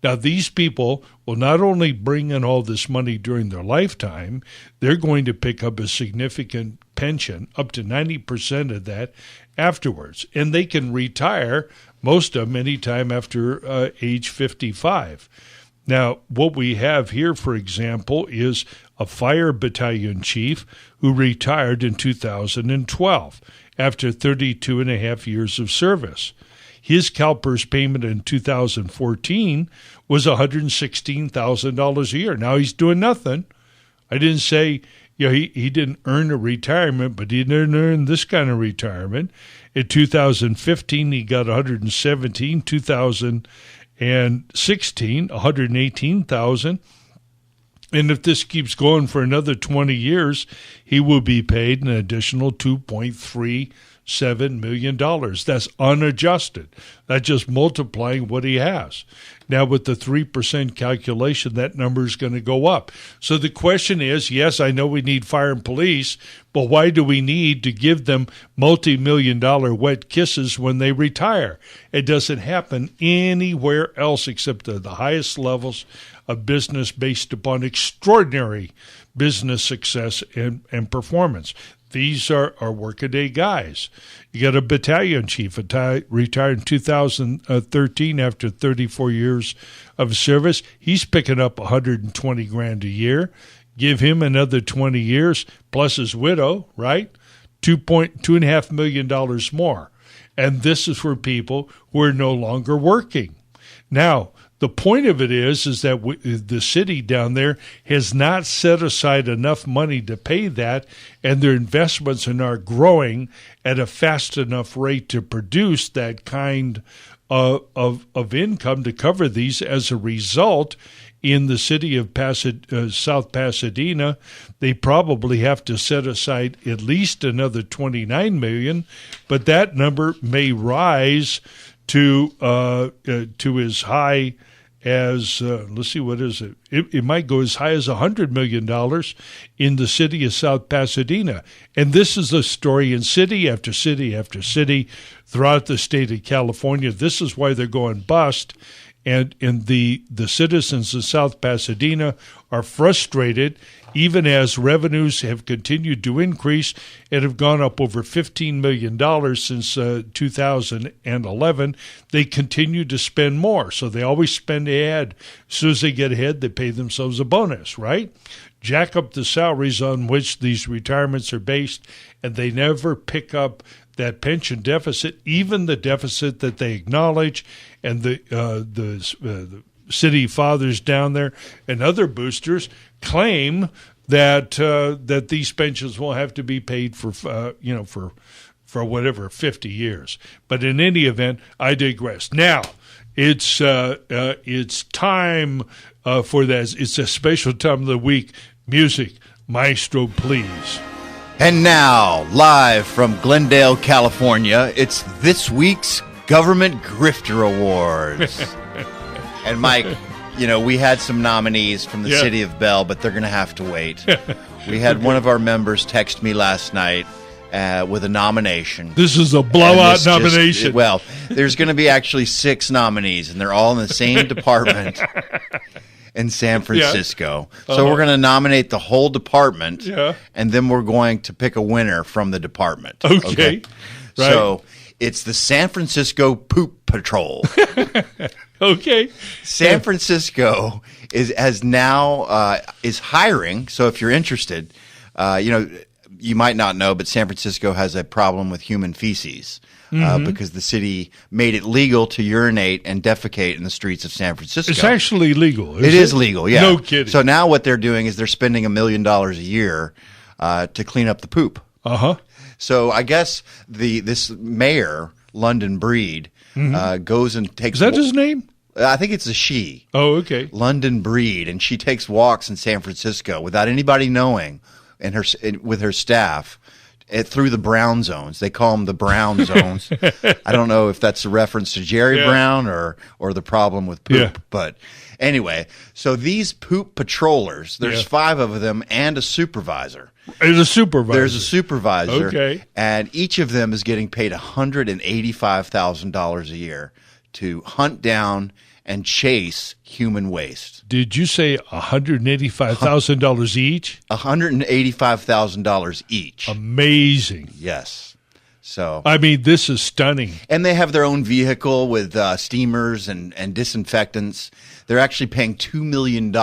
Now, these people will not only bring in all this money during their lifetime, they're going to pick up a significant pension, up to 90% of that, afterwards. And they can retire, most of them, anytime after age 55. Now, what we have here, for example, is a fire battalion chief who retired in 2012 after 32 and a half years of service. His CalPERS payment in 2014 was $116,000 a year. Now he's doing nothing. I didn't say he didn't earn a retirement, but he didn't earn this kind of retirement. In 2015, he got $117,000. 2016, $118,000. And if this keeps going for another 20 years, he will be paid an additional $2.37 million. That's unadjusted. That's just multiplying what he has. Now, with the 3% calculation, that number is going to go up. So the question is, yes, I know we need fire and police, but why do we need to give them multi-million-dollar wet kisses when they retire? It doesn't happen anywhere else except at the highest levels of business based upon extraordinary business success and performance. These are workaday guys. You got a battalion chief, retired in 2013 after 34 years of service. He's picking up $120,000 a year. Give him another 20 years plus his widow, right? $2.5 million more. And this is for people who are no longer working. Now, the point of it is that the city down there has not set aside enough money to pay that, and their investments are not growing at a fast enough rate to produce that kind of income to cover these. As a result, in the city of South Pasadena, they probably have to set aside at least another $29 million, but that number may rise to as high as, let's see, what is it? It might go as high as $100 million in the city of South Pasadena. And this is the story in city after city after city throughout the state of California. This is why they're going bust. And the citizens of South Pasadena are frustrated, even as revenues have continued to increase and have gone up over $15 million since 2011. They continue to spend more, so they always spend ahead. As soon as they get ahead, they pay themselves a bonus, right? Jack up the salaries on which these retirements are based, and they never pick up that pension deficit, even the deficit that they acknowledge, and the city fathers down there and other boosters claim that that these pensions will have to be paid for for whatever 50 years. But in any event, I digress. Now it's time for that. It's a special time of the week. Music, maestro, please. And now, live from Glendale, California, it's this week's Government Grifter Awards. And Mike, we had some nominees from the city of Bell, but they're going to have to wait. We had one of our members text me last night with a nomination. This is a blowout nomination. There's going to be actually 6 nominees, and they're all in the same department in San Francisco. Yeah. So we're going to nominate the whole department, and then we're going to pick a winner from the department. Okay. Right. So it's the San Francisco Poop Patrol. Okay. San Francisco is hiring. So if you're interested, you might not know, but San Francisco has a problem with human feces because the city made it legal to urinate and defecate in the streets of San Francisco. It's actually legal. It is legal, yeah. No kidding. So now what they're doing is they're spending $1 million a year to clean up the poop. So I guess this mayor, London Breed, goes and takes. Is that his name? I think it's a she. Oh, okay. London Breed, and she takes walks in San Francisco without anybody knowing, and with her staff through the brown zones. They call them the brown zones. I don't know if that's a reference to Jerry Brown or the problem with poop, but anyway. So these poop patrollers, there's 5 of them and a supervisor. There's a supervisor. There's a supervisor. Okay. And each of them is getting paid $185,000 a year to hunt down and chase human waste. Did you say $185,000 each? $185,000 each. Amazing. Yes. So I mean, this is stunning. And they have their own vehicle with steamers and disinfectants. They're actually paying $2 million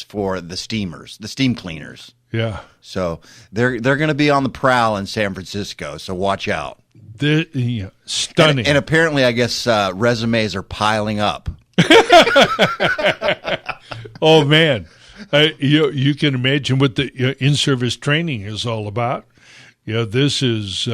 for the steamers, the steam cleaners. Yeah. So they're going to be on the prowl in San Francisco, so watch out. Stunning. And apparently, I guess resumes are piling up. Oh, man. You can imagine what the in-service training is all about. This is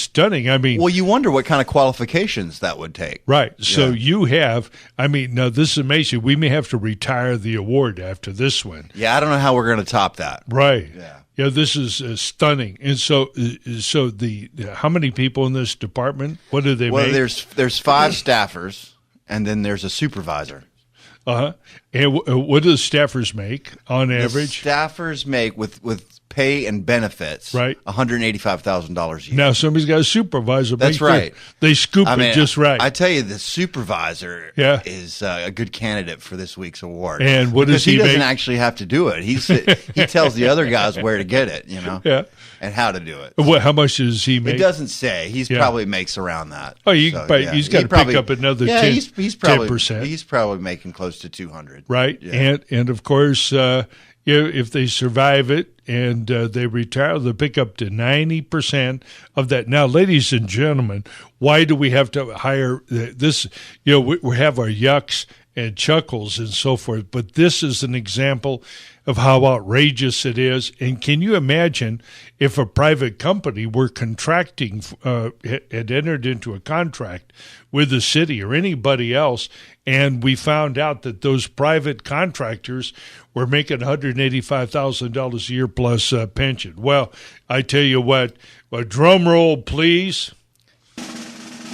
stunning. I mean, well, you wonder what kind of qualifications that would take. Right. So you have, now this is amazing. We may have to retire the award after this one. Yeah, I don't know how we're going to top that. Right. Yeah. This is stunning. And so the how many people in this department? What do they make? Well, there's 5 staffers, and then there's a supervisor. And what do the staffers make on average? The staffers make with pay and benefits, right, $185,000 a year. Now somebody's got a supervisor. That's right. They scoop it just right. I tell you, the supervisor is a good candidate for this week's award. And what does he make? He doesn't actually have to do it. He tells the other guys where to get it, and how to do it. How much does he make? It doesn't say. He probably makes around that. Oh, he's got to pick up another 10%. He's probably making close to $200. Right, and of course, if they survive it and they retire, they'll pick up to 90% of that. Now, ladies and gentlemen, why do we have to hire this? We have our yucks and chuckles and so forth, but this is an example of how outrageous it is. And can you imagine if a private company were contracting, had entered into a contract with the city or anybody else, and we found out that those private contractors were making $185,000 a year plus pension? Well, I tell you what, a drum roll, please.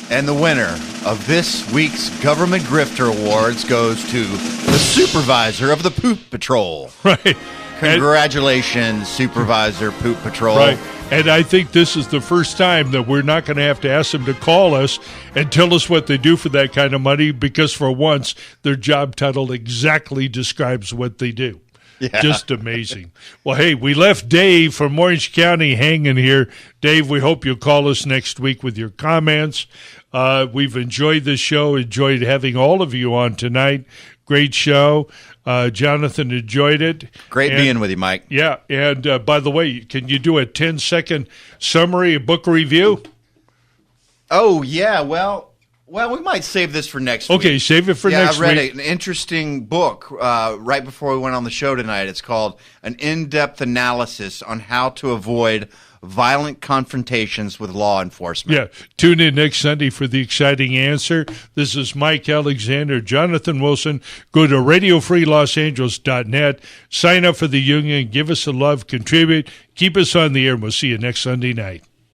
And the winner of this week's Government Grifter Awards goes to the supervisor of the Poop Patrol. Right. Congratulations, Supervisor Poop Patrol. Right. And I think this is the first time that we're not going to have to ask them to call us and tell us what they do for that kind of money, because for once, their job title exactly describes what they do. Yeah. Just amazing. Well, hey, we left Dave from Orange County hanging here. Dave, we hope you'll call us next week with your comments. We've enjoyed this show, enjoyed having all of you on tonight. Great show. Jonathan enjoyed it. Great being with you, Mike. Yeah, and by the way, can you do a 10-second summary, book review? Oh, yeah, well, Well, we might save this for next week. Okay, save it for next week. I read an interesting book right before we went on the show tonight. It's called An In-Depth Analysis on How to Avoid Violent Confrontations with Law Enforcement. Yeah, tune in next Sunday for the exciting answer. This is Mike Alexander, Jonathan Wilson. Go to RadioFreeLosAngeles.net, sign up for the union, give us a love, contribute, keep us on the air, and we'll see you next Sunday night.